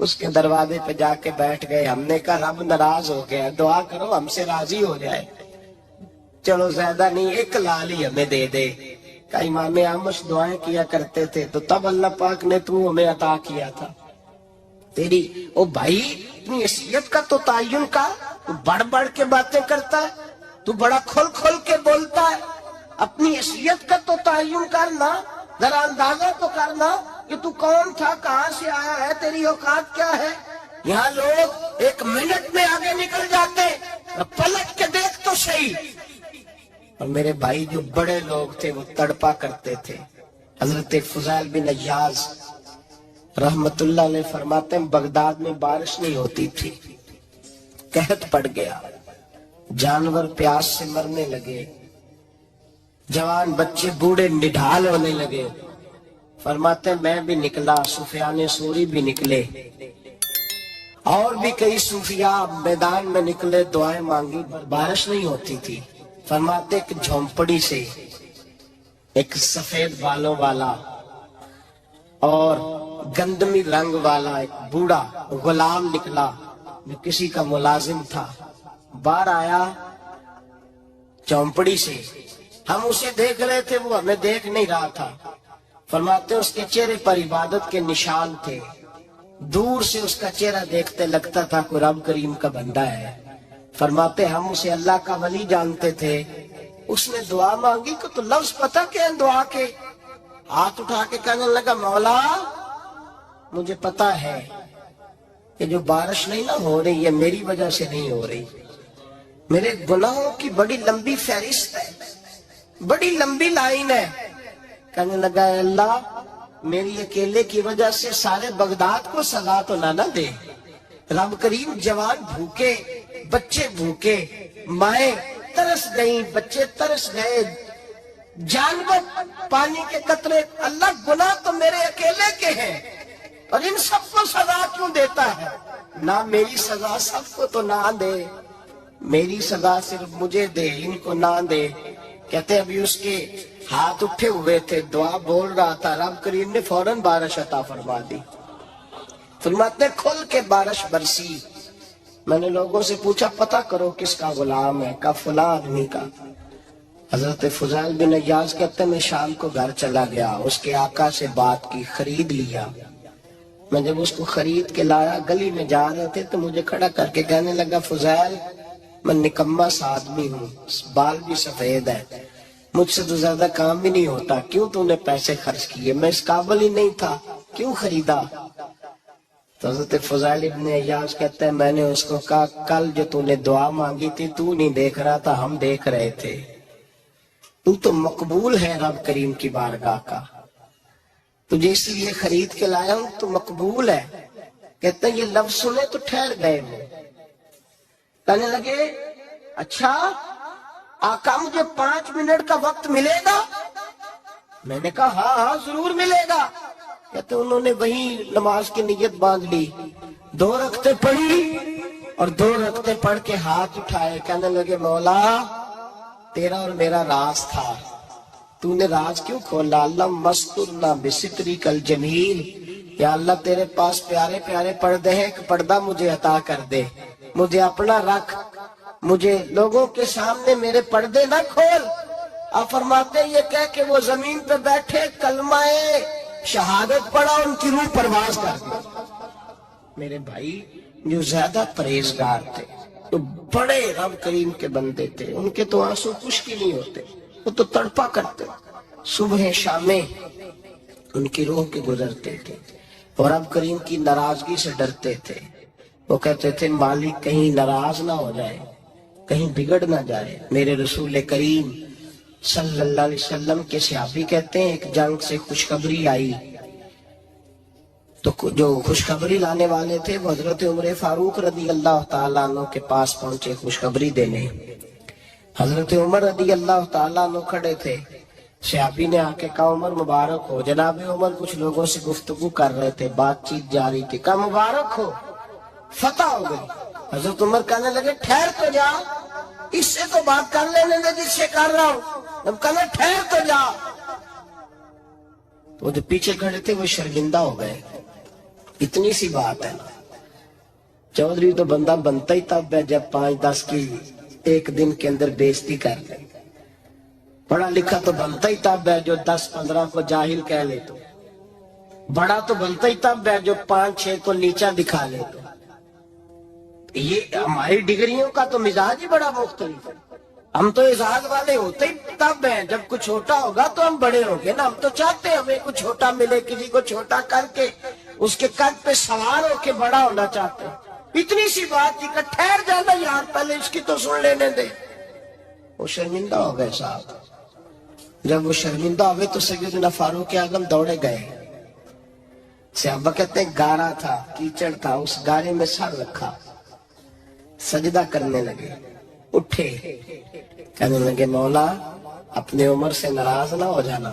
اس کے دروازے پہ جا کے بیٹھ گئے. ہم نے کہا رب ناراض ہو گیا, دعا کرو ہم سے راضی ہو جائے. چلو زیادہ نہیں, ایک لال ہی ہمیں دے دے. کہ امام اعمش دعائیں کیا کرتے تھے تو تب اللہ پاک نے تو ہمیں عطا کیا تھا. تیری او بھائی اپنی حیثیت کا تو تعین کا, تو بڑھ بڑھ کے باتیں کرتا ہے, تو بڑا کھل کھل کے بولتا ہے. اپنی حیثیت کا تو تعین کرنا, ذرا اندازہ تو کرنا کہ تو کون تھا, کہاں سے آیا ہے, تیری اوقات کیا ہے. یہاں لوگ ایک منٹ میں آگے نکل جاتے, پلٹ کے دیکھ تو صحیح. اور میرے بھائی جو بڑے لوگ تھے وہ تڑپا کرتے تھے. حضرت فضیل بن عیاض رحمت اللہ علیہ فرماتے ہیں بغداد میں بارش نہیں ہوتی تھی, قحط پڑ گیا, جانور پیاس سے مرنے لگے, جوان بچے بوڑھے نڈھال ہونے لگے. فرماتے ہیں میں بھی نکلا, سفیان ثوری بھی نکلے, اور بھی کئی صوفیاء میدان میں نکلے, دعائیں مانگی, بارش نہیں ہوتی تھی. فرماتے ایک جھونپڑی سے ایک سفید بالوں والا اور گندمی رنگ والا ایک بوڑھا غلام نکلا جو کسی کا ملازم تھا. باہر آیا جھونپڑی سے, ہم اسے دیکھ رہے تھے, وہ ہمیں دیکھ نہیں رہا تھا. فرماتے اس کے چہرے پر عبادت کے نشان تھے, دور سے اس کا چہرہ دیکھتے لگتا تھا کوئی رب کریم کا بندہ ہے. فرماتے ہم اسے اللہ کا ولی جانتے تھے. اس نے دعا مانگی کہ تو لفظ پتہ کیا ہے دعا کے, ہاتھ اٹھا کے کہنے لگا مولا مجھے پتا ہے کہ جو بارش نہیں نہ ہو رہی ہے میری وجہ سے نہیں ہو رہی, میرے گناہوں کی بڑی لمبی فہرست ہے, بڑی لمبی لائن ہے. کہنے لگا اے اللہ میری اکیلے کی وجہ سے سارے بغداد کو سزا تو نہ دے. رب کریم جوان بھوکے, بچے بھوکے, مائیں ترس گئیں, بچے ترس گئے, جانور پانی کے قطرے, اللہ گناہ تو میرے اکیلے کے ہیں اور ان سب کو سزا کیوں دیتا ہے. نہ میری سزا سب کو تو نہ دے, میری سزا صرف مجھے دے, ان کو نہ دے. کہتے ابھی اس کے ہاتھ اٹھے ہوئے تھے, دعا بول رہا تھا, رب کریم نے فوراً بارش عطا فرما دی. فرماتے کھل کے بارش برسی. میں نے لوگوں سے پوچھا پتہ کرو کس کا غلام ہے, کا فلاں آدمی کا. حضرت فضیل بن عیاض کہتے ہیں میں شام کو گھر چلا گیا, اس کے آقا سے بات کی, خرید لیا. میں جب اس کو خرید کے لایا, گلی میں جا رہے تھے تو مجھے کھڑا کر کے کہنے لگا فضیل میں نکما سا آدمی ہوں, بال بھی سفید ہے, مجھ سے تو زیادہ کام بھی نہیں ہوتا, کیوں تو نے پیسے خرچ کیے, میں اس قابل ہی نہیں تھا, کیوں خریدا. تو حضرت فضیل ابن عیاض کہتے ہیں میں نے اس کو کہا کل جو تو نے دعا مانگی تھی تو نہیں دیکھ رہا تھا, ہم دیکھ رہے تھے, تو مقبول ہے رب کریم کی بارگاہ کا, تجھے اس لیے خرید کے لایا ہوں, تو مقبول ہے. کہتے ہیں یہ لفظ سنے تو ٹھہر گئے. کہنے لگے اچھا آقا مجھے 5 منٹ کا وقت ملے گا. میں نے کہا ہاں ضرور ملے گا. کہتے انہوں نے وہیں نماز کی نیت باندھ لی, 2 رکعتیں پڑھی اور 2 رکعتیں پڑھ کے ہاتھ اٹھائے. کہنے لگے مولا تیرا اور میرا راز تھا, تو نے راز کیوں کھولا. اللہ مسترنا بستری کل جمیل, یا اللہ تیرے پاس پیارے پیارے پردے ہیں, ایک پردہ مجھے عطا کر دے, مجھے اپنا رکھ, مجھے لوگوں کے سامنے میرے پردے نہ کھول. آپ فرماتے ہیں یہ کہہ کہ وہ زمین پہ بیٹھے کلمہ شہادت پڑھا, ان کی روح پرواز کر گئی. میرے بھائی جو زیادہ پرہیزگار تھے, تو بڑے رب کریم کے بندے تھے, ان کے تو آنسو خشک ہی نہیں ہوتے, وہ تو تڑپا کرتے, صبح شامیں ان کی روح کے گزرتے تھے, اور رب کریم کی ناراضگی سے ڈرتے تھے. وہ کہتے تھے مالک کہیں ناراض نہ ہو جائے, کہیں بگڑ نہ جائے. میرے رسول کریم صلی اللہ علیہ وسلم کے صحابی کہتے ہیں ایک جنگ سے خوشخبری آئی, تو جو خوشخبری لانے والے تھے وہ حضرت عمر فاروق رضی اللہ تعالیٰ عنہ کے پاس پہنچے خوشخبری دینے. حضرت عمر رضی اللہ تعالیٰ عنہ کھڑے تھے, صحابی نے آ کے کہا عمر مبارک ہو. جناب عمر کچھ لوگوں سے گفتگو کر رہے تھے, بات چیت جاری تھی, کہا مبارک ہو فتح ہو گئی. حضرت عمر کہنے لگے ٹھہر تو جا, اس سے تو بات کر لینے دے جس سے کر رہا ہوں. جب کہنا ٹھہر تو جا, تو جو پیچھے کھڑے تھے وہ شرمندہ ہو گئے, اتنی سی بات ہے نا. چودھری تو بندہ بنتا ہی تب ہے جب 5-10 کی ایک دن کے اندر بےزتی کر لے. پڑھا لکھا تو بنتا ہی تب ہے جو 10-15 کو جاہل کہہ لے. تو بڑا تو بنتا ہی تب ہے جو 5-6 کو نیچا دکھا لے. تو یہ ہماری ڈگریوں کا تو مزاج ہی بڑا مختلف ہے. ہم تو اعزاز والے ہوتے ہی تب ہیں جب کچھ چھوٹا ہوگا تو ہم بڑے ہوں گے نا. ہم تو چاہتے ہیں ہمیں کچھ چھوٹا ملے, کسی کو چھوٹا کر کے اس کے قد پہ سوار ہو کے بڑا ہونا چاہتے ہیں. اتنی سی بات تھی کہ ٹھہر جانا یار, پہلے اس کی تو سن لینے دے. وہ شرمندہ ہو گئے صاحب. جب وہ شرمندہ ہوئے تو سیدنا فاروق اعظم دوڑے گئے. صحابہ کہتے ہیں گارا تھا, کیچڑ تھا, اس گارے میں سر رکھا, سجدہ کرنے لگے. اٹھے, کہنے لگے مولا اپنے عمر سے ناراض نہ ہو جانا.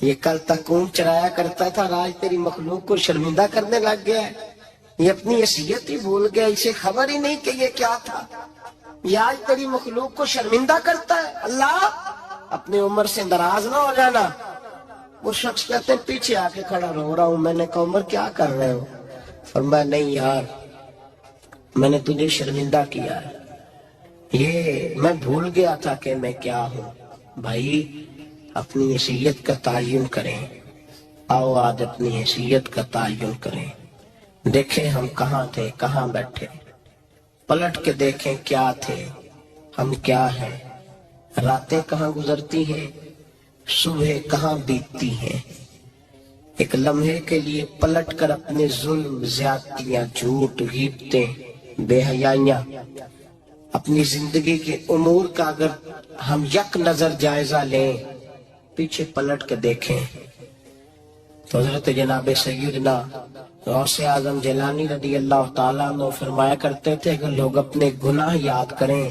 یہ کل تک اونٹ چرایا کرتا تھا, آج تیری مخلوق کو شرمندہ کرنے لگ گیا ہے. یہ اپنی حیثیت ہی بھول گیا, اسے خبر ہی نہیں کہ یہ کیا تھا. یہ آج تیری مخلوق کو شرمندہ کرتا ہے. اللہ اپنے عمر سے ناراض نہ ہو جانا. وہ شخص کہتے ہیں پیچھے آ کے کھڑا رو رہا ہوں. میں نے کہا عمر کیا کر رہے ہو؟ فرمایا نہیں یار, میں نے تجھے شرمندہ کیا ہے. یہ میں بھول گیا تھا کہ میں کیا ہوں. بھائی اپنی حیثیت کا تعین کریں. آؤ آج اپنی حیثیت کا تعین کریں. دیکھیں ہم کہاں تھے, کہاں بیٹھے. پلٹ کے دیکھیں کیا تھے, ہم کیا ہیں. راتیں کہاں گزرتی ہیں, صبح کہاں بیتتی ہیں. ایک لمحے کے لیے پلٹ کر اپنے ظلم, زیادتیاں, جھوٹ, غیبتیں, بے حیائیاں, اپنی زندگی کے امور کا اگر ہم یک نظر جائزہ لیں, پیچھے پلٹ کے دیکھیں تو حضرت جناب سیدنا غوث اعظم جیلانی رضی اللہ تعالیٰ عنہ فرمایا کرتے تھے اگر لوگ اپنے گناہ یاد کریں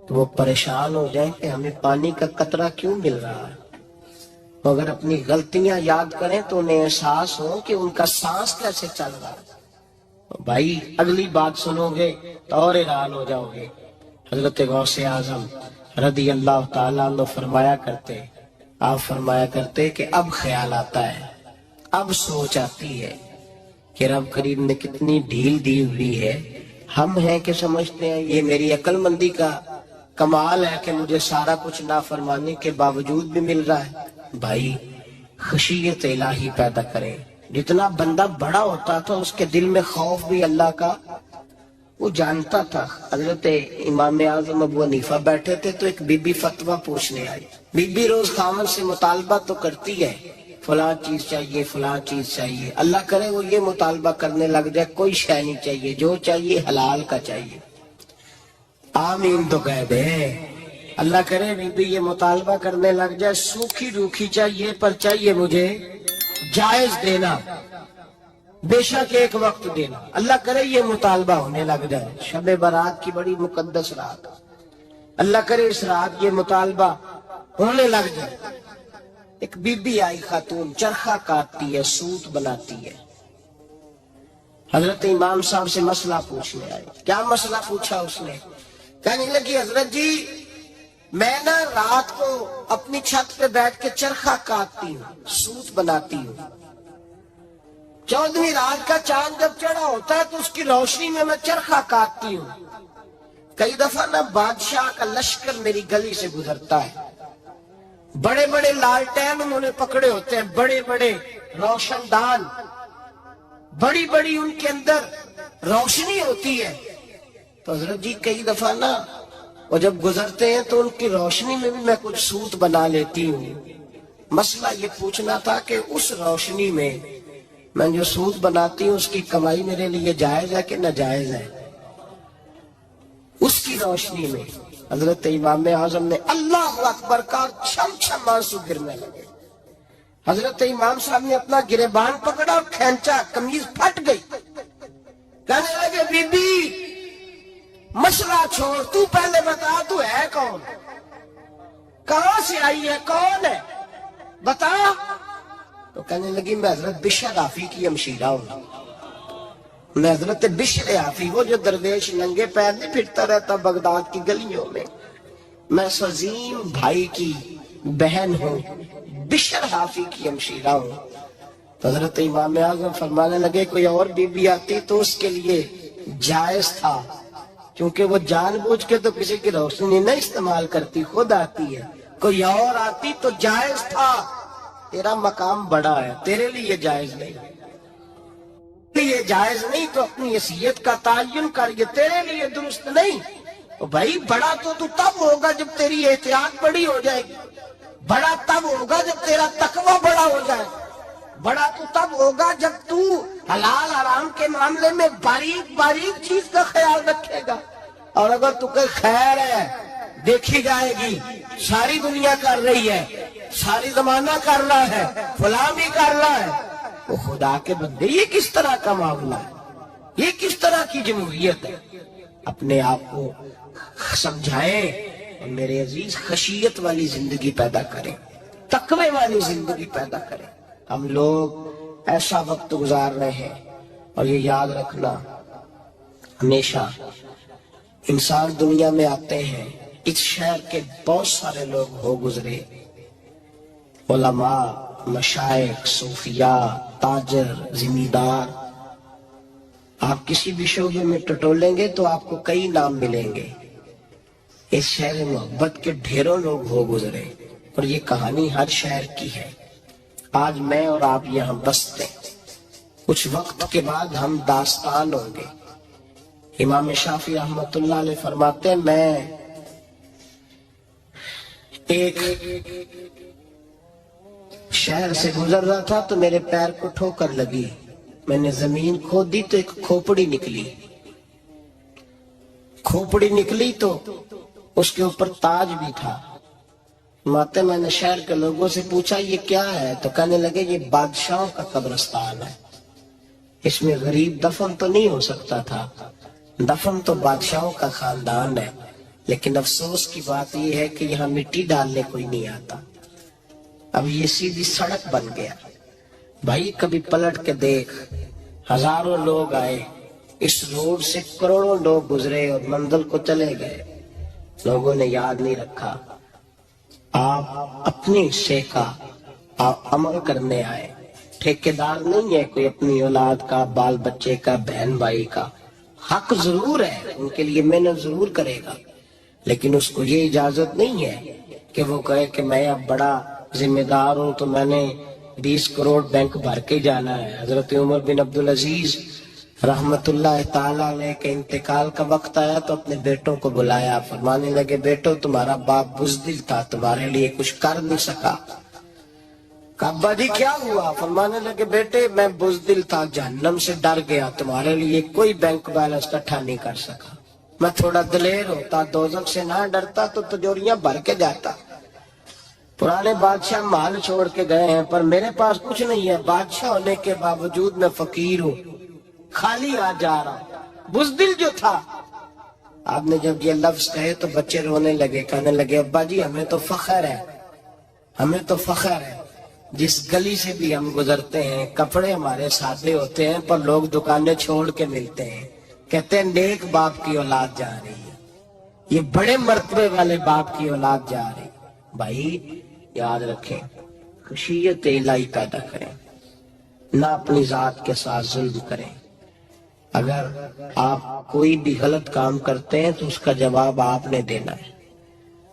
تو وہ پریشان ہو جائیں کہ ہمیں پانی کا قطرہ کیوں مل رہا ہے. اگر اپنی غلطیاں یاد کریں تو انہیں احساس ہو کہ ان کا سانس کیسے چل رہا ہے. بھائی اگلی بات سنو گے تو اور حیران ہو جاؤ گے. حضرت غوث اعظم رضی اللہ تعالیٰ عنہ فرمایا کرتے, آپ فرمایا کرتے کہ اب خیال آتا ہے, اب سوچ آتی ہے کہ رب کریم نے کتنی ڈھیل دی ہوئی ہے. ہم ہیں کہ سمجھتے ہیں یہ میری عقل مندی کا کمال ہے کہ مجھے سارا کچھ نافرمانی کے باوجود بھی مل رہا ہے. بھائی خشیت الہی پیدا کریں. جتنا بندہ بڑا ہوتا تھا اس کے دل میں خوف بھی اللہ کا وہ جانتا تھا. حضرت امام اعظم ابو حنیفہ بیٹھے تھے تو ایک بی بی فتویٰ پوچھنے آئی. بی بی روز خاوند سے مطالبہ تو کرتی ہے, فلاں چیز چاہیے, فلاں چیز چاہیے. اللہ کرے وہ یہ مطالبہ کرنے لگ جائے کوئی شے نہیں چاہیے, جو چاہیے حلال کا چاہیے. آمین تو کہہ دے. اللہ کرے بی بی یہ مطالبہ کرنے لگ جائے سوکھی روکھی چاہیے پر چاہیے مجھے جائز دینا, بے شک ایک وقت دینا. اللہ کرے یہ مطالبہ ہونے لگ جائے. شب برات کی بڑی مقدس رات, اللہ کرے اس رات یہ مطالبہ ہونے لگ جائے. ایک بی بی آئی خاتون, چرخہ کاٹتی ہے, سوت بناتی ہے. حضرت امام صاحب سے مسئلہ پوچھنے آئے. کیا مسئلہ پوچھا اس نے؟ کہنے لگی حضرت جی میں نا رات کو اپنی چھت پہ بیٹھ کے چرخہ کاٹتی ہوں, سوت بناتی ہوں. 14ویں رات کا چاند جب چڑھا ہوتا ہے تو اس کی روشنی میں میں چرخہ کاٹتی ہوں. کئی دفعہ نا بادشاہ کا لشکر میری گلی سے گزرتا ہے, بڑے بڑے لالٹین انہوں نے پکڑے ہوتے ہیں, بڑے بڑے روشن دان, بڑی بڑی ان کے اندر روشنی ہوتی ہے. تو حضرت جی کئی دفعہ نا وہ جب گزرتے ہیں تو ان کی روشنی میں بھی میں کچھ سوت بنا لیتی ہوں. مسئلہ یہ پوچھنا تھا کہ اس روشنی میں جو سوت بناتی ہوں اس کی کمائی میرے لیے جائز ہے کہ ناجائز ہے؟ اس کی روشنی میں حضرت امام اعظم نے اللہ اکبر کا چھم چھم آنسو گرنے لگے. حضرت امام صاحب نے اپنا گریبان پکڑا اور کھینچا, قمیض پھٹ گئی. کہنے لگے بی بی مسئلہ چھوڑ, تو پہلے بتا تو ہے کون, کہاں سے آئی ہے, کون ہے, بتا. تو کہنے لگی میں حضرت بشر حافی کی ہمشیرہ ہوں. میں حضرت بشر حافی, وہ جو درویش ننگے پیر نہیں پھرتا رہتا بغداد کی گلیوں میں, میں اس عظیم بھائی کی بہن ہوں, بشر حافی کی ہمشیرہ ہوں. تو حضرت امام اعظم فرمانے لگے کوئی اور بیوی آتی تو اس کے لیے جائز تھا، کیونکہ وہ جان بوجھ کے تو کسی کی روشنی نہیں استعمال کرتی، خود آتی ہے، کوئی اور آتی تو جائز تھا، تیرا مقام بڑا ہے، تیرے لیے جائز نہیں، یہ جائز نہیں تو اپنی حیثیت کا تعین کر، یہ تیرے لیے درست نہیں۔ تو بھائی بڑا تو تب ہوگا جب تیری احتیاط بڑی ہو جائے گی، بڑا تب ہوگا جب تیرا تقوی بڑا ہو جائے، بڑا تو تب ہوگا جب تو حلال حرام کے معاملے میں باریک باریک چیز کا خیال رکھے گا۔ اور اگر تو کہ خیر ہے دیکھی جائے گی، ساری دنیا کر رہی ہے، ساری زمانہ کر رہا ہے، فلاں بھی کر رہا ہے، وہ خدا کے بندے یہ کس طرح کا معاملہ ہے، یہ کس طرح کی جمہوریت ہے؟ اپنے آپ کو سمجھائیں اور میرے عزیز خشیت والی زندگی پیدا کریں، تقوی والی زندگی پیدا کریں۔ ہم لوگ ایسا وقت گزار رہے ہیں، اور یہ یاد رکھنا ہمیشہ انسان دنیا میں آتے ہیں، اس شہر کے بہت سارے لوگ ہو گزرے، علماء، مشائخ، صوفیاء، تاجر، زمیندار، آپ کسی بھی شعبے میں ٹٹولیں گے تو آپ کو کئی نام ملیں گے۔ اس شہر محبت کے ڈھیروں لوگ ہو گزرے، اور یہ کہانی ہر شہر کی ہے۔ آج میں اور آپ یہاں بستے، کچھ وقت کے بعد ہم داستان ہوں گے۔ امام شافعی رحمۃ اللہ علیہ فرماتے ہیں میں ایک شہر سے گزر رہا تھا تو میرے پیر کو ٹھوکر لگی، میں نے زمین کھودی تو ایک کھوپڑی نکلی، کھوپڑی نکلی تو اس کے اوپر تاج بھی تھا۔ ماتے میں نے شہر کے لوگوں سے پوچھا یہ کیا ہے، تو کہنے لگے یہ بادشاہوں کا قبرستان ہے، اس میں غریب دفن تو نہیں ہو سکتا تھا، دفن تو بادشاہوں کا خاندان ہے، لیکن افسوس کی بات یہ ہے کہ یہاں مٹی ڈالنے کوئی نہیں آتا، اب یہ سیدھی سڑک بن گیا۔ بھائی کبھی پلٹ کے دیکھ، ہزاروں لوگ آئے، اس روڈ سے کروڑوں لوگ گزرے اور منزل کو چلے گئے، لوگوں نے یاد نہیں رکھا۔ آپ اپنے حصے کا آپ عمل کرنے آئے، ٹھیکیدار نہیں ہے کوئی اپنی اولاد کا، بال بچے کا، بہن بھائی کا، حق ضرور ہے، ان کے لیے محنت ضرور کرے گا، لیکن اس کو یہ اجازت نہیں ہے کہ وہ کہے کہ میں اب بڑا ذمہ دار ہوں تو میں نے 20 کروڑ بینک بھر کے جانا ہے۔ حضرت عمر بن عبدالعزیز رحمت اللہ تعالیٰ علیہ کے انتقال کا وقت آیا تو اپنے بیٹوں کو بلایا، فرمانے لگے بیٹو تمہارا باپ بزدل تھا، تمہارے لیے کچھ کر نہیں سکا۔ ابا جی کیا ہوا؟ فرمانے لگے بیٹے میں بزدل تھا، جہنم سے ڈر گیا، تمہارے لیے کوئی بینک بیلنس اکٹھا نہیں کر سکا، میں تھوڑا دلیر ہوتا، دوزخ سے نہ ڈرتا تو تجوریاں بھر کے جاتا۔ پرانے بادشاہ محل چھوڑ کے گئے ہیں پر میرے پاس کچھ نہیں ہے، بادشاہ ہونے کے باوجود میں فقیر ہوں، خالی آ جا رہا ہوں۔ بزدل جو تھا، آپ نے جب یہ لفظ کہے تو بچے رونے لگے، کہنے لگے ابا جی ہمیں تو فخر ہے، ہمیں تو فخر ہے، جس گلی سے بھی ہم گزرتے ہیں کپڑے ہمارے سادے ہوتے ہیں پر لوگ دکانیں چھوڑ کے ملتے ہیں، کہتے ہیں نیک باپ کی اولاد جا رہی ہے، یہ بڑے مرتبے والے باپ کی اولاد جا رہی ہے۔ بھائی یاد رکھیں، خشیت الہی پیدا کریں، نہ اپنی ذات کے ساتھ ظلم کریں۔ اگر آپ کوئی بھی غلط کام کرتے ہیں تو اس کا جواب آپ نے دینا ہے۔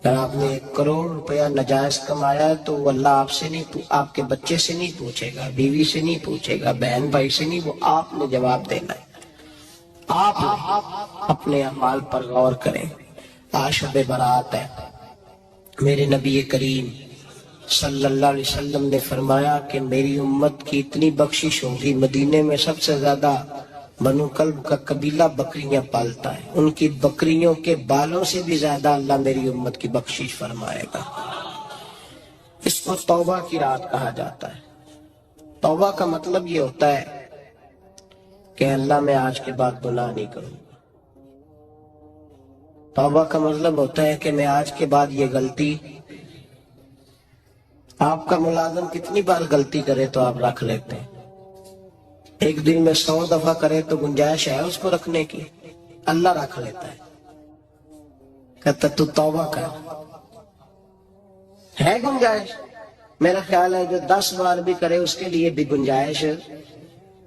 اگر آپ نے 1 کروڑ روپیہ ناجائز کمایا ہے تو وہ اللہ آپ سے نہیں، آپ کے بچے سے نہیں پوچھے گا، بیوی سے نہیں پوچھے گا، بہن بھائی سے نہیں، وہ آپ نے جواب دینا ہے۔ آپ اپنے اعمال پر غور کریں۔ آج شب برات ہے، میرے نبی کریم صلی اللہ علیہ وسلم نے فرمایا کہ میری امت کی اتنی بخشش ہوگی، مدینے میں سب سے زیادہ بنو کلب کا قبیلہ بکریاں پالتا ہے، ان کی بکریوں کے بالوں سے بھی زیادہ اللہ میری امت کی بخشش فرمائے گا۔ اس کو توبہ کی رات کہا جاتا ہے۔ توبہ کا مطلب یہ ہوتا ہے کہ اللہ میں آج کے بعد گناہ نہیں کروں گا۔ توبہ کا مطلب ہوتا ہے کہ میں آج کے بعد یہ غلطی، آپ کا ملازم کتنی بار غلطی کرے تو آپ رکھ لیتے ہیں، ایک دن میں 100 دفعہ کرے تو گنجائش ہے اس کو رکھنے کی؟ اللہ رکھ لیتا ہے، کہتا تو توبہ کر، ہے گنجائش؟ میرا خیال ہے جو 10 بار بھی کرے اس کے لیے بھی گنجائش ہے،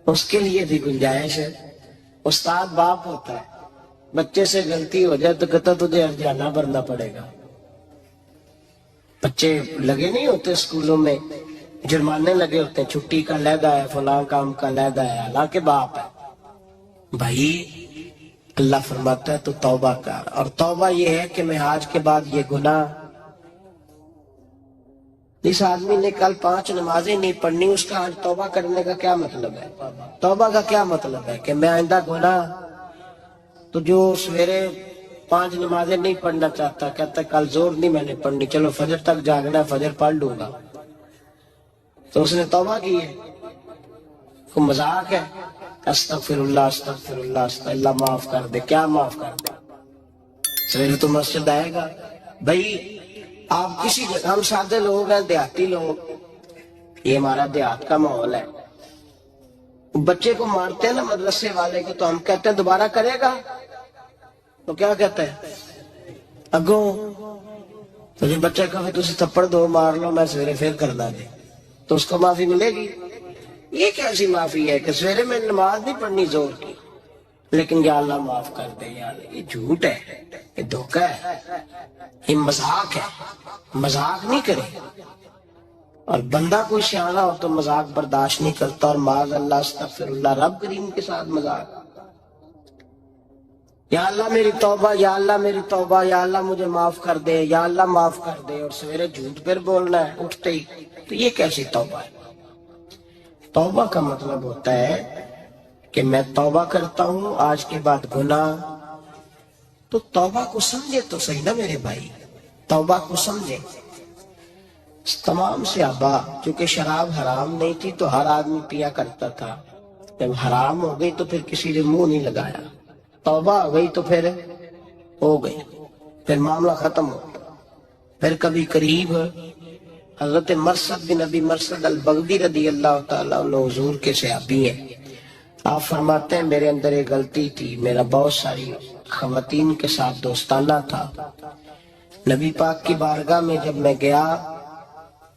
اس کے لیے بھی گنجائش ہے۔ استاد باپ ہوتا ہے، بچے سے غلطی ہو جائے تو کہتا تجھے ارجانہ بھرنا پڑے گا۔ بچے لگے نہیں ہوتے اسکولوں میں، جرمانے لگے ہوتے ہیں، چھٹی کا علیحدہ ہے، فلاں کام کا علیحدہ ہے، حالانکہ باپ ہے۔ بھائی اللہ فرماتا ہے تو توبہ کر، اور توبہ یہ ہے کہ میں آج کے بعد یہ گناہ، اس آدمی نے کل 5 نمازیں نہیں پڑھنی، اس کا آج توبہ کرنے کا کیا مطلب ہے؟ توبہ کا کیا مطلب ہے کہ میں آئندہ گناہ، تو جو سویرے 5 نمازیں نہیں پڑھنا چاہتا، کہتا ہے کل زور نہیں میں نے پڑھنی، چلو فجر تک جاگنا ہے، فجر پڑھ لوں گا، تو اس نے توبہ کی ہے؟ کوئی مذاق ہے؟ استغفر اللہ استغفر اللہ استغفر اللہ، معاف کر دے، کیا معاف کر دے؟ سویرے تو مسجد آئے گا۔ بھائی آپ کسی، ہم سادے لوگ ہیں، دیہاتی لوگ، یہ ہمارا دیہات کا ماحول ہے، بچے کو مارتے ہیں نا مدرسے والے کو، تو ہم کہتے ہیں دوبارہ کرے گا، تو کیا کہتے ہیں اگوں، تو جو بچہ کہے تو اسے تھپڑ دو، مار لو، میں سویرے پھر کرنا دے، تو اس کو معافی ملے گی؟ یہ کیسی معافی ہے کہ سویرے میں نماز نہیں پڑھنی زور کی، لیکن یا اللہ معاف کر دے، یا اللہ، یہ جھوٹ ہے، یہ دھوکہ ہے، یہ مذاق ہے، مذاق نہیں کرے۔ اور بندہ کوئی سیاںا ہو تو مذاق برداشت نہیں کرتا، اور معاذ اللہ استغفر اللہ، رب کریم کے ساتھ مذاق، یا اللہ میری توبہ، یا اللہ میری توبہ، یا اللہ مجھے معاف کر دے، یا اللہ معاف کر دے، اور سویرے جھوٹ پھر بولنا ہے اٹھتے ہی، تو یہ کیسی توبہ ہے؟ توبہ کا مطلب ہوتا ہے کہ میں توبہ کرتا ہوں آج کے بعد گناہ، تو توبہ کو سمجھے تو صحیح نا میرے بھائی، توبہ کو سمجھے۔ تمام صحابہ، چونکہ شراب حرام نہیں تھی تو ہر آدمی پیا کرتا تھا، جب حرام ہو گئی تو پھر کسی نے منہ نہیں لگایا، توبہ ہو گئی تو پھر ہو گئی، پھر معاملہ ختم ہو گیا۔ پھر کبھی قریب حضرت مرثد بن ابی مرثد البغوی رضی اللہ تعالیٰ عنہ حضور کے صحابی ہیں، آپ فرماتے ہیں میرے اندر ایک غلطی تھی، میرا بہت ساری خواتین کے ساتھ دوستانہ تھا، نبی پاک کی بارگاہ میں جب میں گیا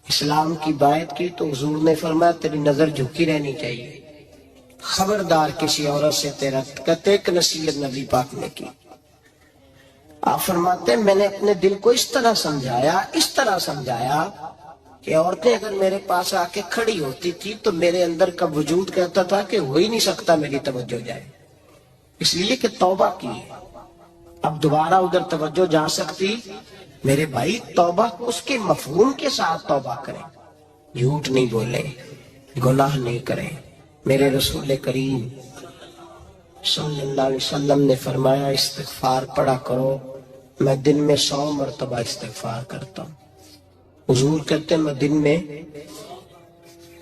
اسلام کی بائعت کی تو حضور نے فرمایا تیری نظر جھکی رہنی چاہیے، خبردار کسی عورت سے تیرا، کہتے ایک نصیحت نبی پاک نے کی۔ آپ فرماتے ہیں میں نے اپنے دل کو اس طرح سمجھایا کہ عورتیں اگر میرے پاس آ کے کھڑی ہوتی تھی تو میرے اندر کا وجود کہتا تھا کہ ہو ہی نہیں سکتا میری توجہ جائے، اس لیے کہ توبہ کی ہے، اب دوبارہ ادھر توجہ جا سکتی؟ میرے بھائی توبہ کو اس کے مفہوم کے ساتھ توبہ کریں، جھوٹ نہیں بولے، گناہ نہیں کریں۔ میرے رسول کریم صلی اللہ علیہ وسلم نے فرمایا استغفار پڑھا کرو، میں دن میں 100 مرتبہ استغفار کرتا ہوں۔ حضور کہتے ہیں میں دن میں،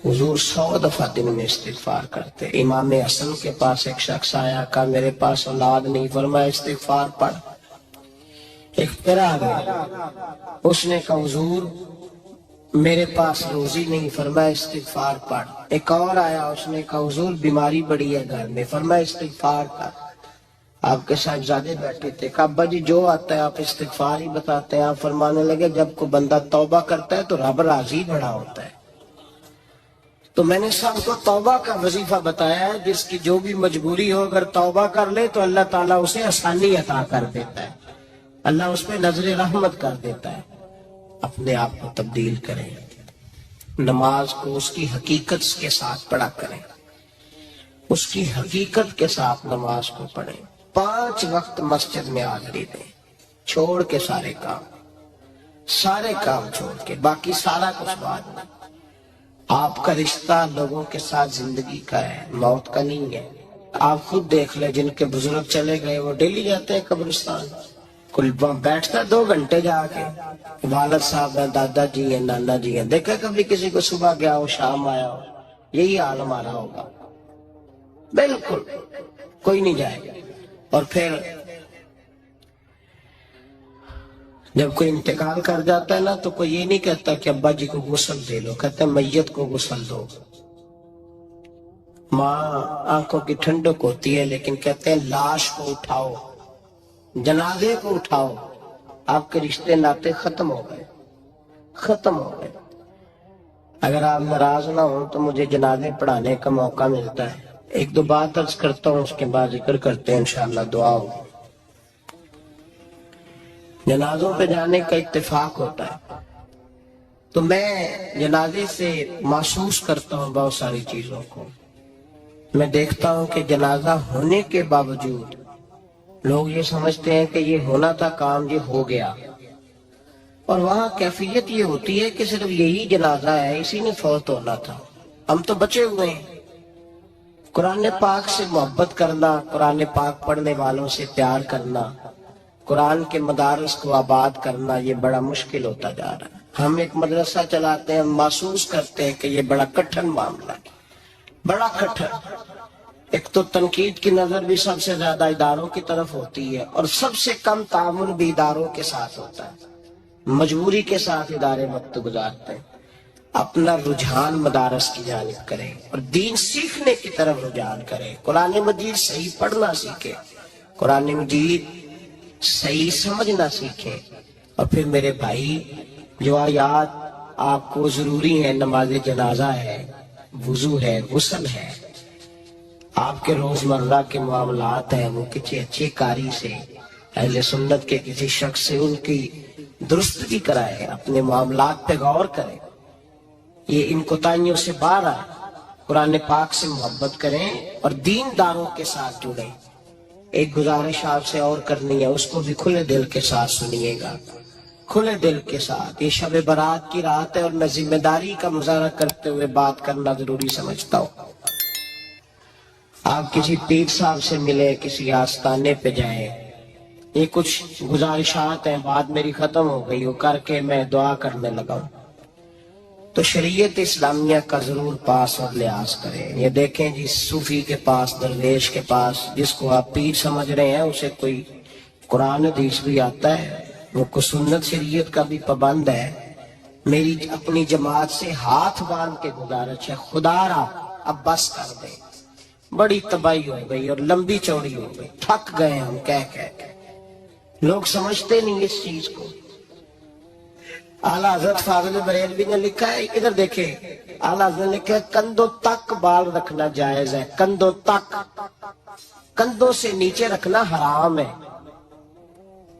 حضور 100 دفعہ دن میں استغفار کرتے۔ امام حسن کے پاس ایک شخص آیا، کہا میرے پاس اولاد نہیں، فرمایا استغفار پڑھ۔ ایک پھر آ گیا، اس نے کہا حضور میرے پاس روزی نہیں، فرمایا استغفار پڑھ۔ ایک اور آیا، اس نے کہا حضور بیماری بڑی ہے گھر میں، فرمایا استغفار کر۔ آپ کے صاحبزادے بیٹھے تھے، کہا ابا جی جو آتا ہے آپ استغفار ہی بتاتے ہیں۔ آپ فرمانے لگے جب کوئی بندہ توبہ کرتا ہے تو رب راضی بڑا ہوتا ہے۔ تو میں نے سب کو توبہ کا وظیفہ بتایا ہے، جس کی جو بھی مجبوری ہو اگر توبہ کر لے تو اللہ تعالیٰ اسے آسانی عطا کر دیتا ہے، اللہ اس پہ نظر رحمت کر دیتا ہے۔ اپنے آپ کو تبدیل کریں، نماز کو اس کی حقیقت کے ساتھ پڑھا کریں، اس کی حقیقت کے ساتھ نماز کو پڑھیں، 5 وقت مسجد میں حاضری دیں، چھوڑ کے سارے کام چھوڑ کے، باقی سارا کچھ بعد میں۔ آپ کا رشتہ لوگوں کے ساتھ زندگی کا ہے، موت کا نہیں ہے۔ آپ خود دیکھ لیں جن کے بزرگ چلے گئے وہ ڈیلی جاتے ہیں قبرستان، کوئی بیٹھتا 2 گھنٹے جا کے، والد صاحب ہیں، دادا جی ہیں، نانا جی ہیں، دیکھا کبھی کسی کو صبح گیا ہو شام آیا ہو؟ یہی حال ہمارا ہوگا، بالکل کوئی نہیں جائے گا۔ اور پھر جب کوئی انتقال کر جاتا ہے نا تو کوئی یہ نہیں کہتا کہ ابا جی کو غسل دے لو، کہتے ہیں میت کو غسل دو۔ ماں آنکھوں کی ٹھنڈک ہوتی ہے لیکن کہتے ہیں لاش کو اٹھاؤ، جنازے کو اٹھاؤ، آپ کے رشتے ناطے ختم ہو گئے۔ اگر آپ ناراض نہ ہوں تو مجھے جنازے پڑھانے کا موقع ملتا ہے، ایک دو بات عرض کرتا ہوں، اس کے بعد ذکر کرتے ہیں، انشاءاللہ دعا ہو۔ جنازوں پہ جانے کا اتفاق ہوتا ہے تو میں جنازے سے محسوس کرتا ہوں بہت ساری چیزوں کو۔ میں دیکھتا ہوں کہ جنازہ ہونے کے باوجود لوگ یہ سمجھتے ہیں کہ یہ ہونا تھا کام، یہ ہو گیا، اور وہاں کیفیت یہ ہوتی ہے کہ صرف یہی جنازہ ہے، اسی نے فوت ہونا تھا، ہم تو بچے ہوئے ہیں۔ قرآن پاک سے محبت کرنا، قرآن پاک پڑھنے والوں سے پیار کرنا، قرآن کے مدارس کو آباد کرنا، یہ بڑا مشکل ہوتا جا رہا ہے۔ ہم ایک مدرسہ چلاتے ہیں، ہم محسوس کرتے ہیں کہ یہ بڑا کٹھن معاملہ ہے، بڑا کٹھن۔ ایک تو تنقید کی نظر بھی سب سے زیادہ اداروں کی طرف ہوتی ہے، اور سب سے کم تعاون بھی اداروں کے ساتھ ہوتا ہے، مجبوری کے ساتھ ادارے وقت گزارتے ہیں۔ اپنا رجحان مدارس کی جانب کریں اور دین سیکھنے کی طرف رجحان کریں، قرآن مجید صحیح پڑھنا سیکھیں، قرآن مجید صحیح سمجھنا سیکھیں۔ اور پھر میرے بھائی، جو آیات آپ کو ضروری ہیں، نماز جنازہ ہے، وضو ہے، غسل ہے، آپ کے روزمرہ کے معاملات ہیں، وہ کسی اچھی کاری سے، اہل سنت کے کسی شخص سے ان کی درستگی کرائے، اپنے معاملات پہ غور کریں، یہ ان کوتاہیوں سے باہر آئے، قرآن پاک سے محبت کریں اور دینداروں کے ساتھ جڑیں۔ ایک گزارش آپ سے اور کرنی ہے، اس کو بھی کھلے دل کے ساتھ سنیے گا، کھلے دل کے ساتھ۔ یہ شب برات کی رات ہے اور میں ذمہ داری کا مظاہرہ کرتے ہوئے بات کرنا ضروری سمجھتا ہوں۔ آپ کسی پیر صاحب سے ملے، کسی آستانے پہ جائیں، یہ کچھ گزارشات ہیں، بات میری ختم ہو گئی، وہ کر کے میں دعا کرنے لگا ہوں۔ تو شریعت اسلامیہ کا ضرور پاس اور لحاظ کریں۔ یہ دیکھیں جی، صوفی کے پاس، درویش کے پاس، جس کو آپ پیر سمجھ رہے ہیں، اسے کوئی قرآن حدیث بھی آتا ہے، وہ کو سنت شریعت کا بھی پابند ہے۔ میری اپنی جماعت سے ہاتھ باندھ کے گزارش ہے، خدا را اب بس کر دے، بڑی تباہی ہو گئی اور لمبی چوڑی ہو گئی، تھک گئے ہم کہہ کے۔ لوگ سمجھتے نہیں اس چیز کو۔ اعلیٰ حضرت فاضل بریلوی نے لکھا ہے، ادھر دیکھیں، اعلیٰ حضرت نے لکھا ہے کندھوں تک بال رکھنا جائز ہے، کندھوں تک، کندھوں سے نیچے رکھنا حرام ہے۔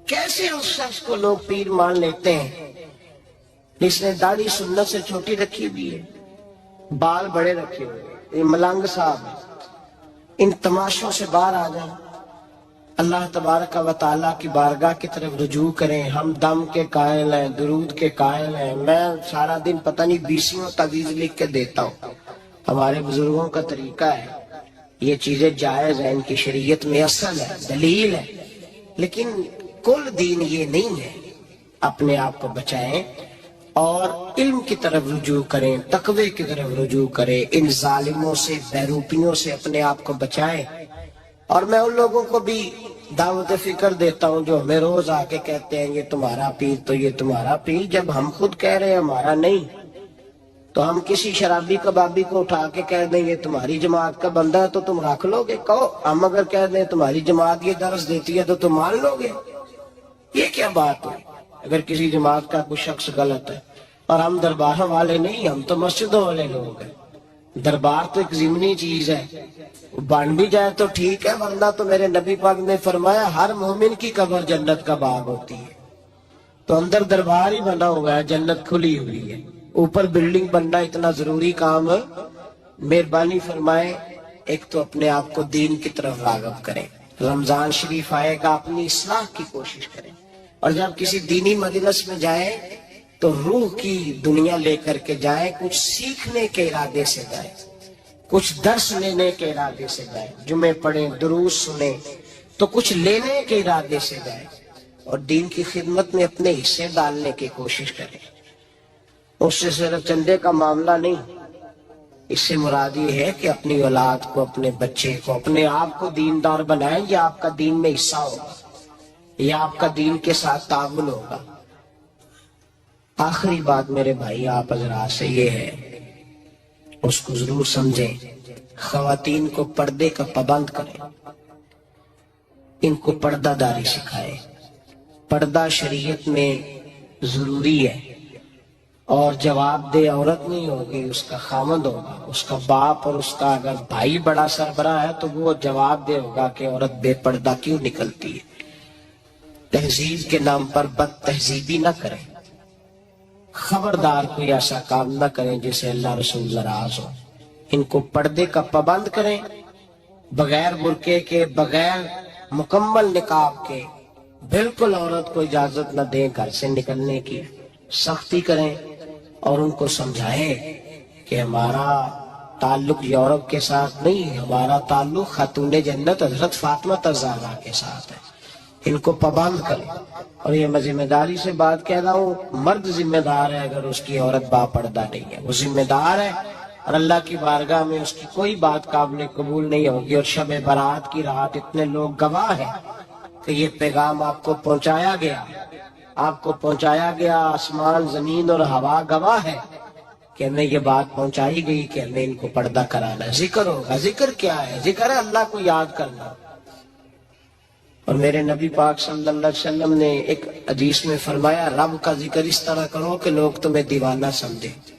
کیسے اس شخص کو لوگ پیر مان لیتے ہیں جس نے داڑھی سنت سے چھوٹی رکھی بھی ہے، بال بڑے رکھے ہوئے، یہ ملنگ صاحب ہے۔ ان تماشوں سے باہر آ جائیں، اللہ تبارک و تعالیٰ کی بارگاہ کی طرف رجوع کریں۔ ہم دم کے قائل ہیں، درود کے قائل ہیں، میں سارا دن پتہ نہیں 20 تعویذ لکھ کے دیتا ہوں، ہمارے بزرگوں کا طریقہ ہے، یہ چیزیں جائز ہیں، ان کی شریعت میں اصل ہے، دلیل ہے، لیکن کل دین یہ نہیں ہے۔ اپنے آپ کو بچائیں اور علم کی طرف رجوع کریں، تقوی کی طرف رجوع کریں، ان ظالموں سے، بیروپیوں سے اپنے آپ کو بچائیں۔ اور میں ان لوگوں کو بھی دعوت فکر دیتا ہوں جو ہمیں روز آ کے کہتے ہیں یہ تمہارا پیر تو یہ تمہارا پیر، جب ہم خود کہہ رہے ہیں ہمارا نہیں، تو ہم کسی شرابی کبابی کو اٹھا کے کہہ دیں یہ تمہاری جماعت کا بندہ ہے تو تم رکھ لو گے؟ کہو، ہم اگر کہہ دیں تمہاری جماعت یہ درس دیتی ہے تو تم مان لو گے؟ یہ کیا بات ہے؟ اگر کسی جماعت کا کوئی شخص غلط ہے، اور ہم درباروں والے نہیں، ہم تو مسجدوں والے لوگ ہیں، دربار تو ایک ضمنی چیز ہے، بن بھی جائے تو ٹھیک ہے، ورنہ تو میرے نبی پاک نے فرمایا ہر مومن کی قبر جنت کا باغ ہوتی ہے، تو اندر دربار ہی بنا ہوا ہے، جنت کھلی ہوئی ہے، اوپر بلڈنگ بننا اتنا ضروری کام ہے؟ مہربانی فرمائیں، ایک تو اپنے آپ کو دین کی طرف راغب کریں، رمضان شریف آئے گا، اپنی اصلاح کی کوشش کریں، اور جب کسی دینی مجلس میں جائیں تو روح کی دنیا لے کر کے جائیں، کچھ سیکھنے کے ارادے سے جائیں، کچھ درس لینے کے ارادے سے جائیں، جمعے پڑھیں، دروس سنیں، تو کچھ لینے کے ارادے سے جائیں، اور دین کی خدمت میں اپنے حصے ڈالنے کی کوشش کریں۔ اس سے صرف چندے کا معاملہ نہیں، اس سے مراد یہ ہے کہ اپنی اولاد کو، اپنے بچے کو، اپنے آپ کو دیندار بنائیں، یا آپ کا دین میں حصہ ہوگا، یا آپ کا دین کے ساتھ تعامل ہوگا۔ آخری بات میرے بھائی آپ حضرات سے یہ ہے، اس کو ضرور سمجھیں، خواتین کو پردے کا پابند کریں، ان کو پردہ داری سکھائیں، پردہ شریعت میں ضروری ہے۔ اور جواب دہ عورت نہیں ہوگی، اس کا خامند ہوگا، اس کا باپ اور اس کا اگر بھائی بڑا سربراہ ہے تو وہ جواب دہ ہوگا کہ عورت بے پردہ کیوں نکلتی ہے۔ تہذیب کے نام پر بد تہذیبی نہ کریں، خبردار کوئی ایسا کام نہ کریں جسے اللہ رسول ناراض ہو۔ ان کو پردے کا پابند کریں، بغیر برقعے کے، بغیر مکمل نقاب کے بالکل عورت کو اجازت نہ دیں گھر سے نکلنے کی، سختی کریں اور ان کو سمجھائیں کہ ہمارا تعلق یورپ کے ساتھ نہیں، ہمارا تعلق خاتون جنت حضرت فاطمہ الزہرا کے ساتھ ہے۔ ان کو پابند کریں، اور یہ میں ذمہ داری سے بات کہہ رہا ہوں، مرد ذمہ دار ہے اگر اس کی عورت باپردہ نہیں ہے، وہ ذمہ دار ہے، اور اللہ کی بارگاہ میں اس کی کوئی بات قابل قبول نہیں ہوگی۔ اور شب برات کی رات اتنے لوگ گواہ ہیں کہ یہ پیغام آپ کو پہنچایا گیا، آپ کو پہنچایا گیا، آسمان زمین اور ہوا گواہ ہے کہ ہمیں یہ بات پہنچائی گئی کہ ہمیں ان کو پردہ کرانا ہے۔ ذکر ہوگا، ذکر کیا ہے؟ ذکر ہے اللہ کو یاد کرنا۔ اور میرے نبی پاک صلی اللہ علیہ وسلم نے ایک حدیث میں فرمایا، رب کا ذکر اس طرح کرو کہ لوگ تمہیں دیوانہ سمجھیں۔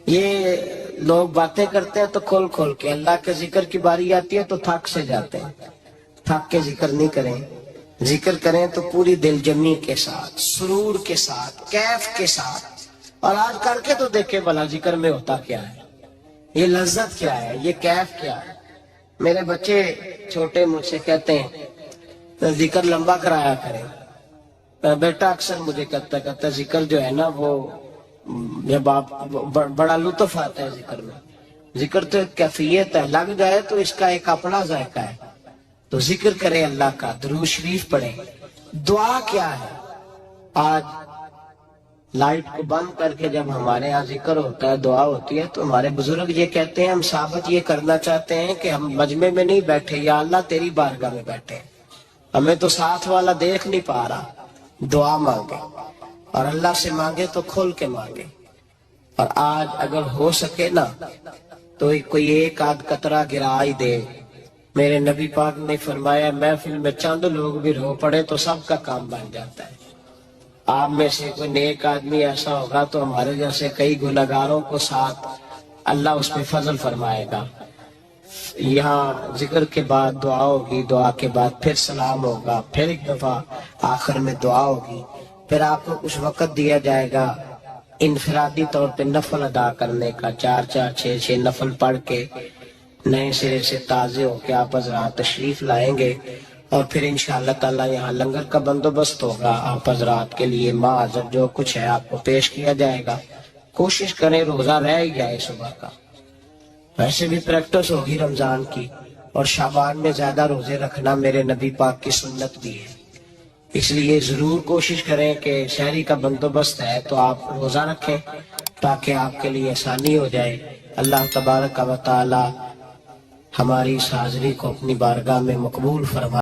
یہ لوگ باتیں کرتے ہیں تو کھول کھول کے، اللہ کے ذکر کی باری آتی ہے تو تھک سے جاتے ہیں۔ تھک کے ذکر نہیں کریں، ذکر کریں تو پوری دل جمی کے ساتھ، سرور کے ساتھ، کیف کے ساتھ۔ اور آج کر کے تو دیکھیں بھلا ذکر میں ہوتا کیا ہے، یہ لذت کیا ہے، یہ کیف کیا ہے۔ میرے بچے چھوٹے مجھ سے کہتے ہیں ذکر لمبا کرایا کریں۔ بیٹا اکثر مجھے کہتا ذکر جو ہے نا وہ جب آپ بڑا لطف آتا ہے ذکر میں، ذکر تو ایک کیفیت ہے، لگ جائے تو اس کا ایک اپنا ذائقہ ہے۔ تو ذکر کریں اللہ کا، درود شریف پڑھیں۔ دعا کیا ہے؟ آج لائٹ کو بند کر کے جب ہمارے ہاں ذکر ہوتا ہے، دعا ہوتی ہے، تو ہمارے بزرگ یہ کہتے ہیں، ہم ثابت یہ کرنا چاہتے ہیں کہ ہم مجمع میں نہیں بیٹھے، یا اللہ تیری بارگاہ میں بیٹھے، ہمیں تو ساتھ والا دیکھ نہیں پا رہا۔ دعا مانگے، اور اللہ سے مانگے تو کھول کے مانگے۔ اور آج اگر ہو سکے نا تو کوئی ایک آدھ قطرہ گرا ہی دے۔ میرے نبی پاک نے فرمایا، محفل میں چند لوگ بھی رو پڑے تو سب کا کام بن جاتا ہے۔ آپ میں سے کوئی نیک آدمی ایسا ہوگا تو ہمارے جیسے کئی گنہگاروں کو ساتھ اللہ اس پہ فضل فرمائے گا۔ یہاں ذکر کے بعد دعا ہوگی، دعا کے بعد پھر سلام ہوگا، پھر ایک دفعہ آخر میں دعا ہوگی، پھر آپ کو کچھ وقت دیا جائے گا انفرادی طور پہ نفل ادا کرنے کا، 4 6 نفل پڑھ کے نئے سرے سے تازے ہو کے آپ حضرات تشریف لائیں گے۔ اور پھر انشاءاللہ تعالی یہاں لنگر کا بندوبست ہوگا، آپ حضرات کے لیے معذر جو کچھ ہے آپ کو پیش کیا جائے گا۔ کوشش کریں روزہ رہ ہی جائے صبح کا، ویسے بھی پریکٹس ہوگی رمضان کی، اور شعبان میں زیادہ روزے رکھنا میرے نبی پاک کی سنت بھی ہے، اس لیے ضرور کوشش کریں کہ شہری کا بندوبست ہے تو آپ روزہ رکھیں تاکہ آپ کے لیے آسانی ہو جائے۔ اللہ تبارک و تعالی ہماری اس حاضری کو اپنی بارگاہ میں مقبول فرمائے۔